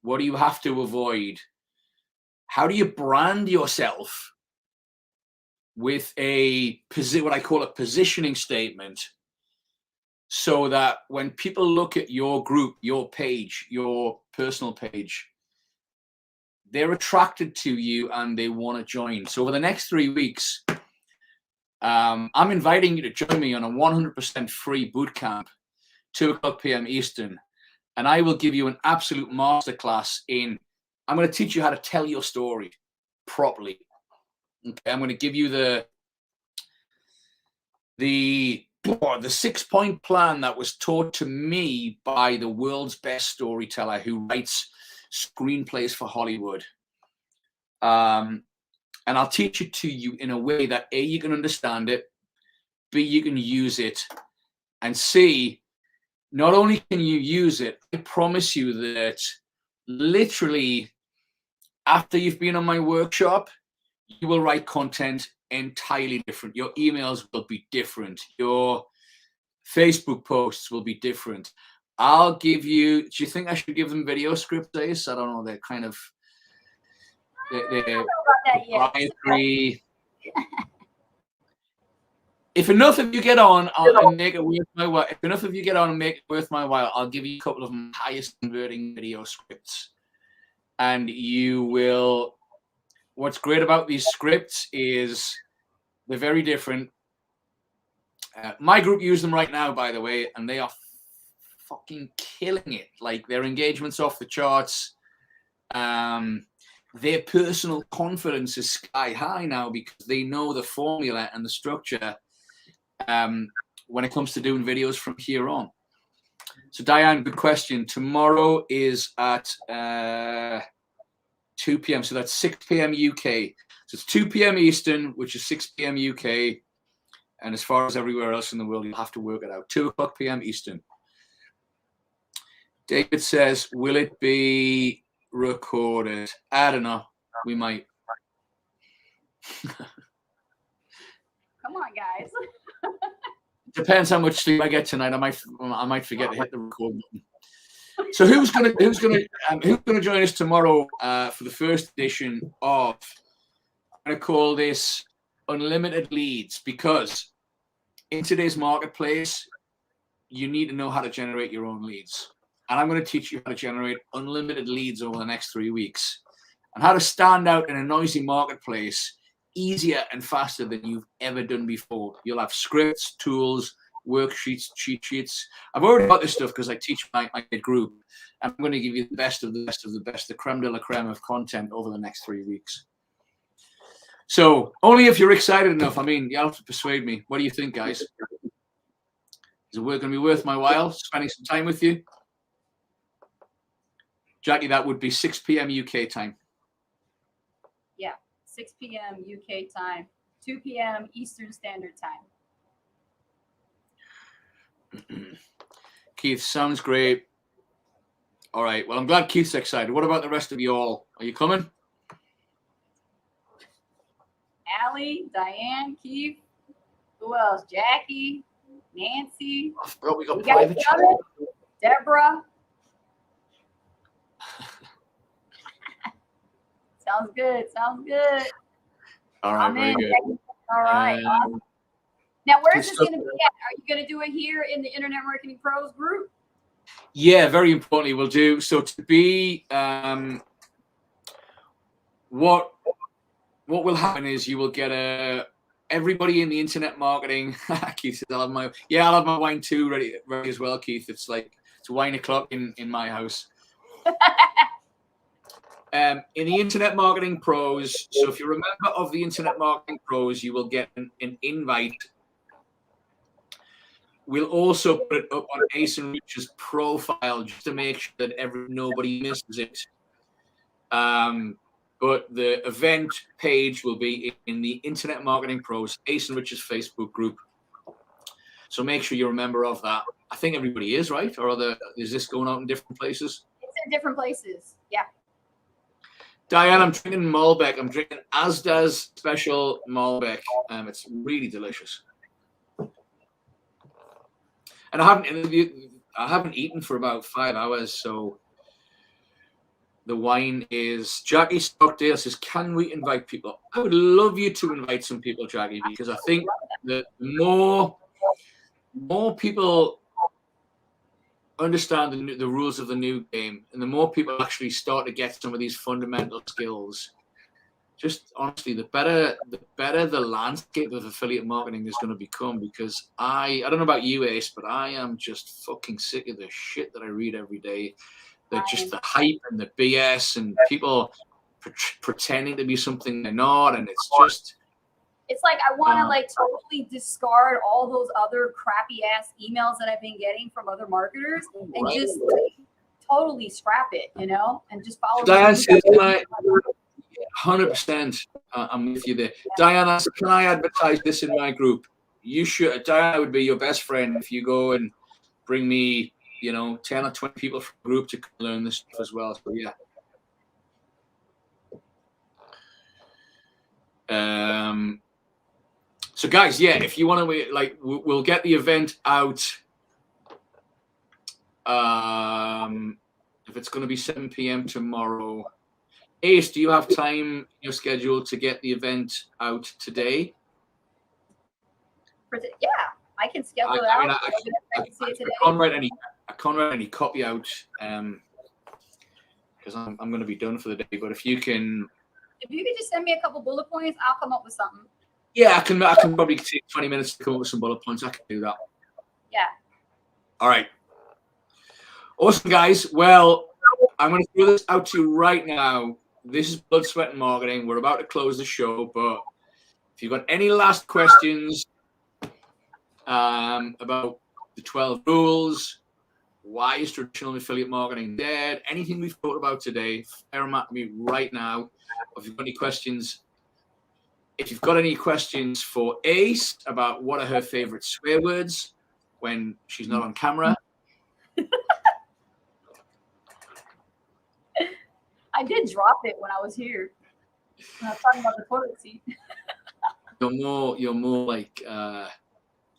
What do you have to avoid? How do you brand yourself with what I call a positioning statement, so that when people look at your group, your page, your personal page, they're attracted to you and they want to join. So over the next 3 weeks, I'm inviting you to join me on a 100% free bootcamp, 2:00 p.m. Eastern, and I will give you an absolute masterclass I'm going to teach you how to tell your story properly. Okay, I'm going to give you the 6-point plan that was taught to me by the world's best storyteller who writes screenplays for Hollywood. And I'll teach it to you in a way that A, you can understand it, B, you can use it, and C, not only can you use it, I promise you that literally after you've been on my workshop, you will write content entirely different. Your emails will be different. Your Facebook posts will be different. I'll give you, do you think I should give them video script days? I don't know. They're kind of, they're proprietary. if enough of you get on and make it worth my while, I'll give you a couple of my highest converting video scripts. And you will, what's great about these scripts is they're very different. My group use them right now, by the way, and they are fucking killing it. Like, their engagement's off the charts. Their personal confidence is sky high now because they know the formula and the structure when it comes to doing videos from here on. So Diane, good question. Tomorrow is at 2 p.m. So that's 6 p.m. UK. So it's 2 p.m. Eastern, which is 6 p.m. UK. And as far as everywhere else in the world, you'll have to work it out. 2 o'clock p.m. Eastern. David says, will it be recorded? I don't know. We might. Come on, guys. Depends how much sleep I get tonight. I might forget to hit the record button. So who's gonna join us tomorrow for the first edition of, I'm gonna call this Unlimited Leads, because in today's marketplace, you need to know how to generate your own leads. And I'm going to teach you how to generate unlimited leads over the next 3 weeks and how to stand out in a noisy marketplace easier and faster than you've ever done before. You'll have scripts, tools, worksheets, cheat sheets. I've already got this stuff because I teach my group. And I'm going to give you the best of the best of the best, the creme de la creme of content over the next 3 weeks. So only if you're excited enough. I mean, you have to persuade me. What do you think, guys? Is it going to be worth my while spending some time with you? Jackie, that would be 6 p.m. UK time. Yeah, 6 p.m. UK time, 2 p.m. Eastern Standard Time. Keith, sounds great. All right. Well, I'm glad Keith's excited. What about the rest of you all? Are you coming? Allie, Diane, Keith, who else? Jackie, Nancy. I forgot we got private chat. Deborah. Sounds good. Sounds good. All right, very good. All right. Awesome. Now, where is this going to be at? Are you going to do it here in the Internet Marketing Pros group? Yeah, very importantly, we'll do. So to be, what will happen is you will get everybody in the internet marketing. Keith says, I'll have my wine too ready as well, Keith. It's wine o'clock in my house. In the Internet Marketing Pros, so if you're a member of the Internet Marketing Pros, you will get an invite. We'll also put it up on Ace and Rich's profile just to make sure that nobody misses it. But the event page will be in the Internet Marketing Pros, Ace and Rich's Facebook group. So make sure you're a member of that. I think everybody is, right? Or is this going out in different places? It's in different places, yeah. Diane, I'm drinking Malbec. I'm drinking Asda's special Malbec. It's really delicious. And I haven't eaten for about 5 hours, so the wine is. Jackie Stockdale says, "Can we invite people?" I would love you to invite some people, Jackie, because I think that more people understand the rules of the new game, and the more people actually start to get some of these fundamental skills, just honestly, the better the landscape of affiliate marketing is going to become. Because I don't know about you, Ace, but I am just fucking sick of the shit that I read every day. That just the hype and the BS and people pretending to be something they're not, and it's just. It's like I want to totally discard all those other crappy ass emails that I've been getting from other marketers and just totally scrap it, and just follow. Diane says, 100%. I'm with you there. Diane asks, "Can I advertise this in my group?" You should. Diane would be your best friend if you go and bring me, 10 or 20 people from the group to learn this stuff as well. So yeah. So guys, yeah, if you want to, we'll get the event out. If it's going to be 7 p.m. tomorrow. Ace, do you have time in your schedule to get the event out today? Yeah, I can schedule it I mean, out. I can see it today. I can't write any copy out because I'm going to be done for the day. But if you can just send me a couple bullet points, I'll come up with something. Yeah, I can probably take 20 minutes to come up with some bullet points. I can do that. Yeah. All right. Awesome, guys. Well, I'm going to throw this out to you right now. This is Blood, Sweat, and Marketing. We're about to close the show, but if you've got any last questions about the 12 rules, why is traditional affiliate marketing dead, anything we've talked about today, fire them at me right now. If you've got any questions, for Ace about what are her favorite swear words when she's not on camera. I did drop it when I was here. When I was talking about the toilet seat. You're more like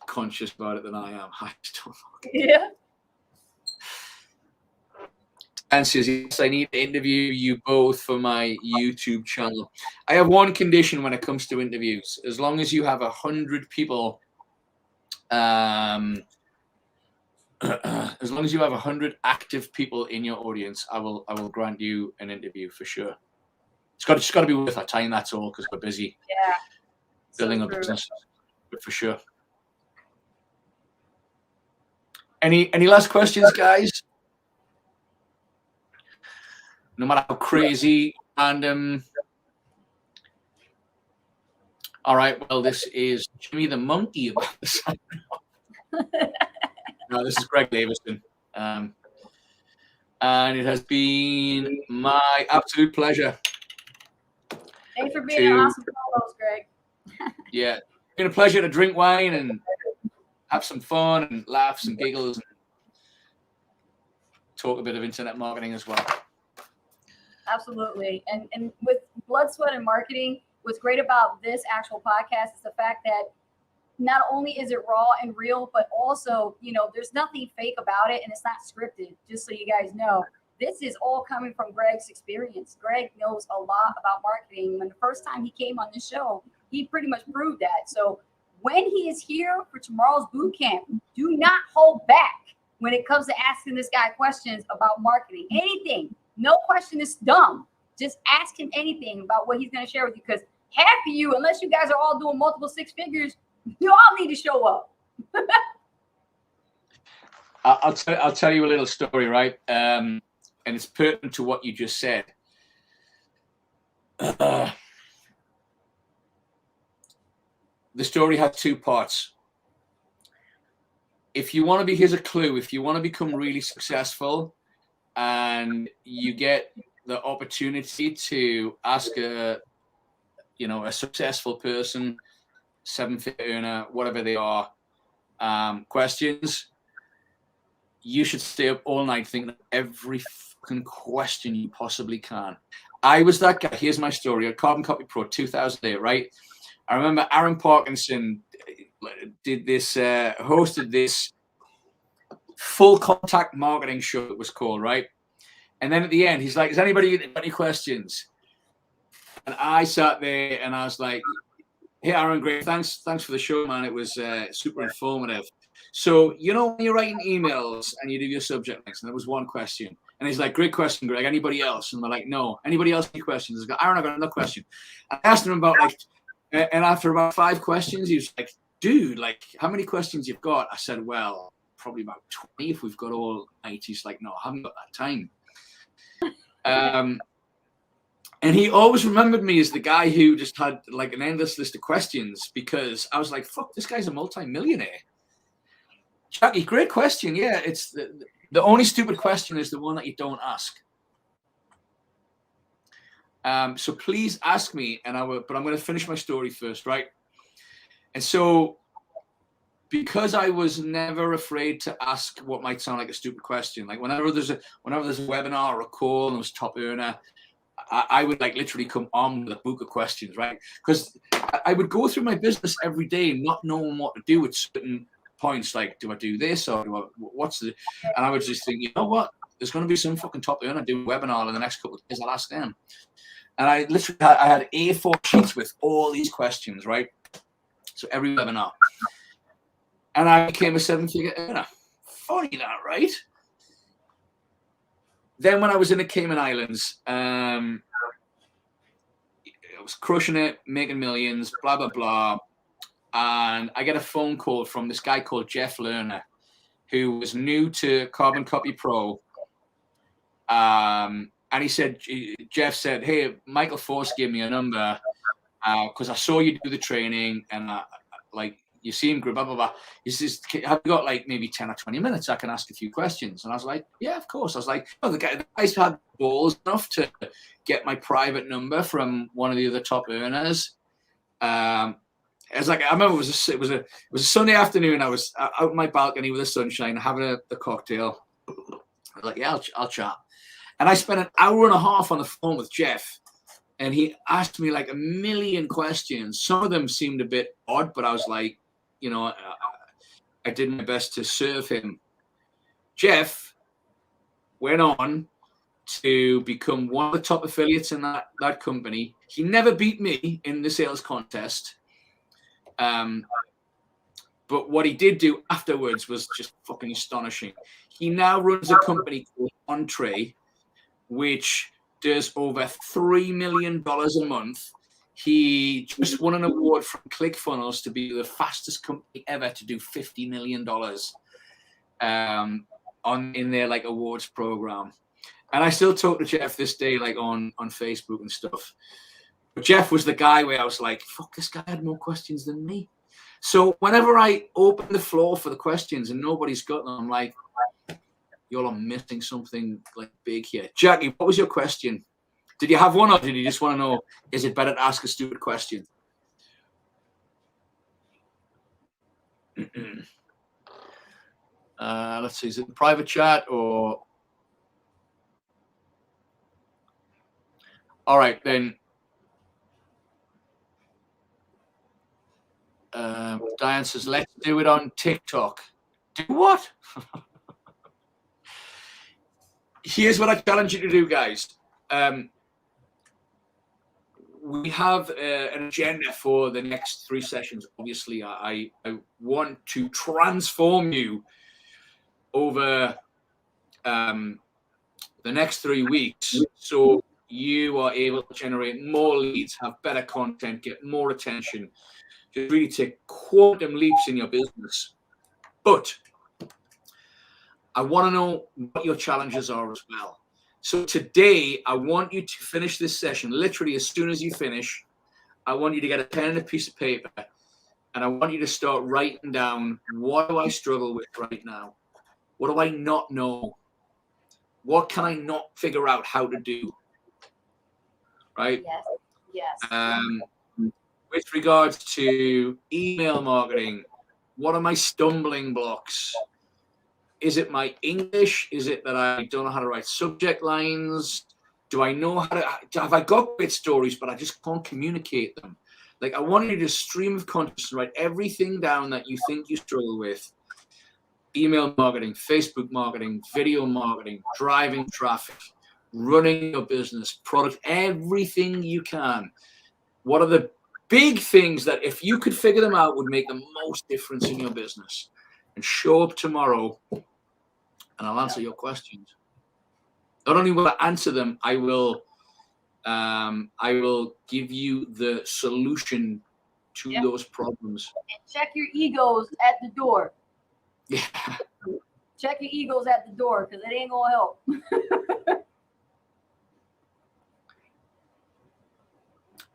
conscious about it than I am. I just don't know. Yeah. And says, yes, I need to interview you both for my YouTube channel. I have one condition when it comes to interviews. As long as you have 100 people, as long as you have 100 active people in your audience, I will grant you an interview for sure. It's got to be worth our time. That's all, because we're busy. Yeah. Building a business, but for sure. Any last questions, guys? No matter how crazy, random. All right. Well, this is Jimmy the Monkey. No, this is Greg Davison. And it has been my absolute pleasure. Thanks for being an awesome co-host, Greg. Yeah, it's been a pleasure to drink wine and have some fun and laughs and giggles and talk a bit of internet marketing as well. Absolutely. And with Blood, Sweat, and Marketing, what's great about this actual podcast is the fact that not only is it raw and real, but also, there's nothing fake about it and it's not scripted, just so you guys know. This is all coming from Greg's experience. Greg knows a lot about marketing. When the first time he came on the show, he pretty much proved that. So when he is here for tomorrow's boot camp, do not hold back when it comes to asking this guy questions about marketing. Anything. No question is dumb. Just ask him anything about what he's going to share with you, because half of you, unless you guys are all doing multiple six figures, you all need to show up. I'll tell you a little story, right? And it's pertinent to what you just said. The story has two parts. If you want to be, here's a clue. If you want to become really successful and you get the opportunity to ask a successful person, seven-figure earner, whatever they are, questions, you should stay up all night thinking of every fucking question you possibly can. I was that guy. Here's my story. At Carbon Copy Pro 2008, right? I remember Aaron Parkinson did this, hosted this full contact marketing show, it was called, right? And then at the end, he's like, "Has anybody got any questions?" And I sat there and I was like, "Hey, Aaron, great. Thanks for the show, man. It was super informative. So, when you're writing emails and you do your subject links," and there was one question. And he's like, "Great question, Greg. Anybody else?" And we're like, "No. Anybody else any questions?" I go, "Aaron, I got another question." I asked him about and after about 5 questions, he was like, "Dude, how many questions you've got?" I said, "Well, probably about 20 if we've got all 8." He's like, "No, I haven't got that time." And he always remembered me as the guy who just had an endless list of questions, because I was like, "Fuck, this guy's a multi-millionaire." Jackie, great question. Yeah, it's the only stupid question is the one that you don't ask. So please ask me, but I'm going to finish my story first, right? And so, because I was never afraid to ask what might sound like a stupid question, like whenever there's a webinar or a call and it was top earner, I would literally come on with a book of questions, right? Because I would go through my business every day not knowing what to do with certain points, like, do I do this or and I would just think, you know what? There's going to be some fucking top earner doing a webinar in the next couple of days. I'll ask them. And I had A4 sheets with all these questions, right? So every webinar. and I became a 7-figure earner. Funny that, right? Then when I was in the Cayman Islands, I was crushing it, making millions, blah, blah, blah. And I get a phone call from this guy called Jeff Lerner, who was new to Carbon Copy Pro. And he said, Jeff said, hey, Michael Force gave me a number because I saw you do the training and you seem good, blah, blah, blah. He says, have you got like maybe 10 or 20 minutes? I can ask a few questions. And I was like, yeah, of course. I was like, oh, the guys had balls enough to get my private number from one of the other top earners. I was like, I remember it was a Sunday afternoon. I was out on my balcony with the sunshine, having a cocktail. I was like, yeah, I'll chat. And I spent an hour and a half on the phone with Jeff. And he asked me like a million questions. Some of them seemed a bit odd, but I was like, I did my best to serve him. Jeff went on to become one of the top affiliates in that company. He never beat me in the sales contest. But what he did do afterwards was just fucking astonishing. He now runs a company called Entree, which does over $3 million a month. He just won an award from ClickFunnels to be the fastest company ever to do $50 million in their like awards program. And I still talk to Jeff this day, like on Facebook and stuff. But Jeff was the guy where I was like, fuck, this guy had more questions than me. So whenever I open the floor for the questions and nobody's got them, I'm like, you're missing something like big here. Jackie, what was your question? Did you have one, or did you just want to know, is it better to ask a stupid question? Let's see, is it private chat or? All right, then. Diane says, let's do it on TikTok. Do what? Here's what I challenge you to do, guys. We have an agenda for the next 3 sessions. Obviously, I want to transform you over the next 3 weeks so you are able to generate more leads, have better content, get more attention, just really take quantum leaps in your business. But I want to know what your challenges are as well. So today, I want you to finish this session. Literally, as soon as you finish, I want you to get a pen and a piece of paper, and I want you to start writing down, what do I struggle with right now? What do I not know? What can I not figure out how to do? Right? Yes. With regards to email marketing, what are my stumbling blocks? Is it my English? Is it that I don't know how to write subject lines? Do I know how to, have I got great stories, but I just can't communicate them? Like, I want you to stream of consciousness, write everything down that you think you struggle with. Email marketing, Facebook marketing, video marketing, driving traffic, running your business, product, everything you can. What are the big things that if you could figure them out would make the most difference in your business? And show up tomorrow and I'll answer your questions. Not only will I answer them, I will give you the solution to those problems. And check your egos at the door. Yeah. Check your egos at the door, because it ain't gonna help.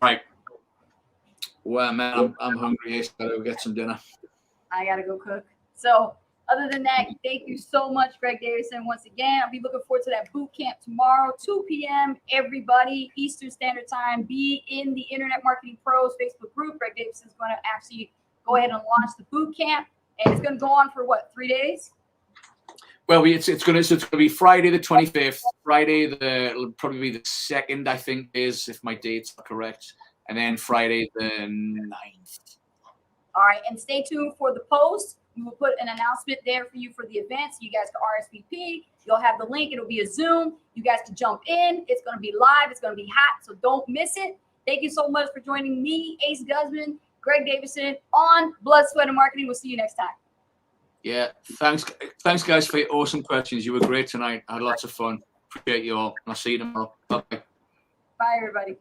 Right. Well, man, I'm hungry. I gotta go get some dinner. I gotta go cook. So other than that, thank you so much, Greg Davison. Once again, I'll be looking forward to that boot camp tomorrow, 2 p.m. Everybody, Eastern Standard Time. Be in the Internet Marketing Pros Facebook group. Greg Davison is going to actually go ahead and launch the boot camp, and it's going to go on for what, 3 days? Well, it's going to be Friday the 25th. Friday it'll probably be the 2nd, I think, is if my dates are correct, and then Friday the 9th. All right, and stay tuned for the post. We will put an announcement there for you for the event, so you guys can RSVP. You'll have the link. It'll be a Zoom. You guys can jump in. It's going to be live. It's going to be hot, so don't miss it. Thank you so much for joining me, Ace Guzman, Greg Davison on Blood, Sweat, and Marketing. We'll see you next time. Yeah, thanks guys for your awesome questions. You were great tonight. I had lots of fun. Appreciate you all. I'll see you tomorrow. Bye. Bye, everybody.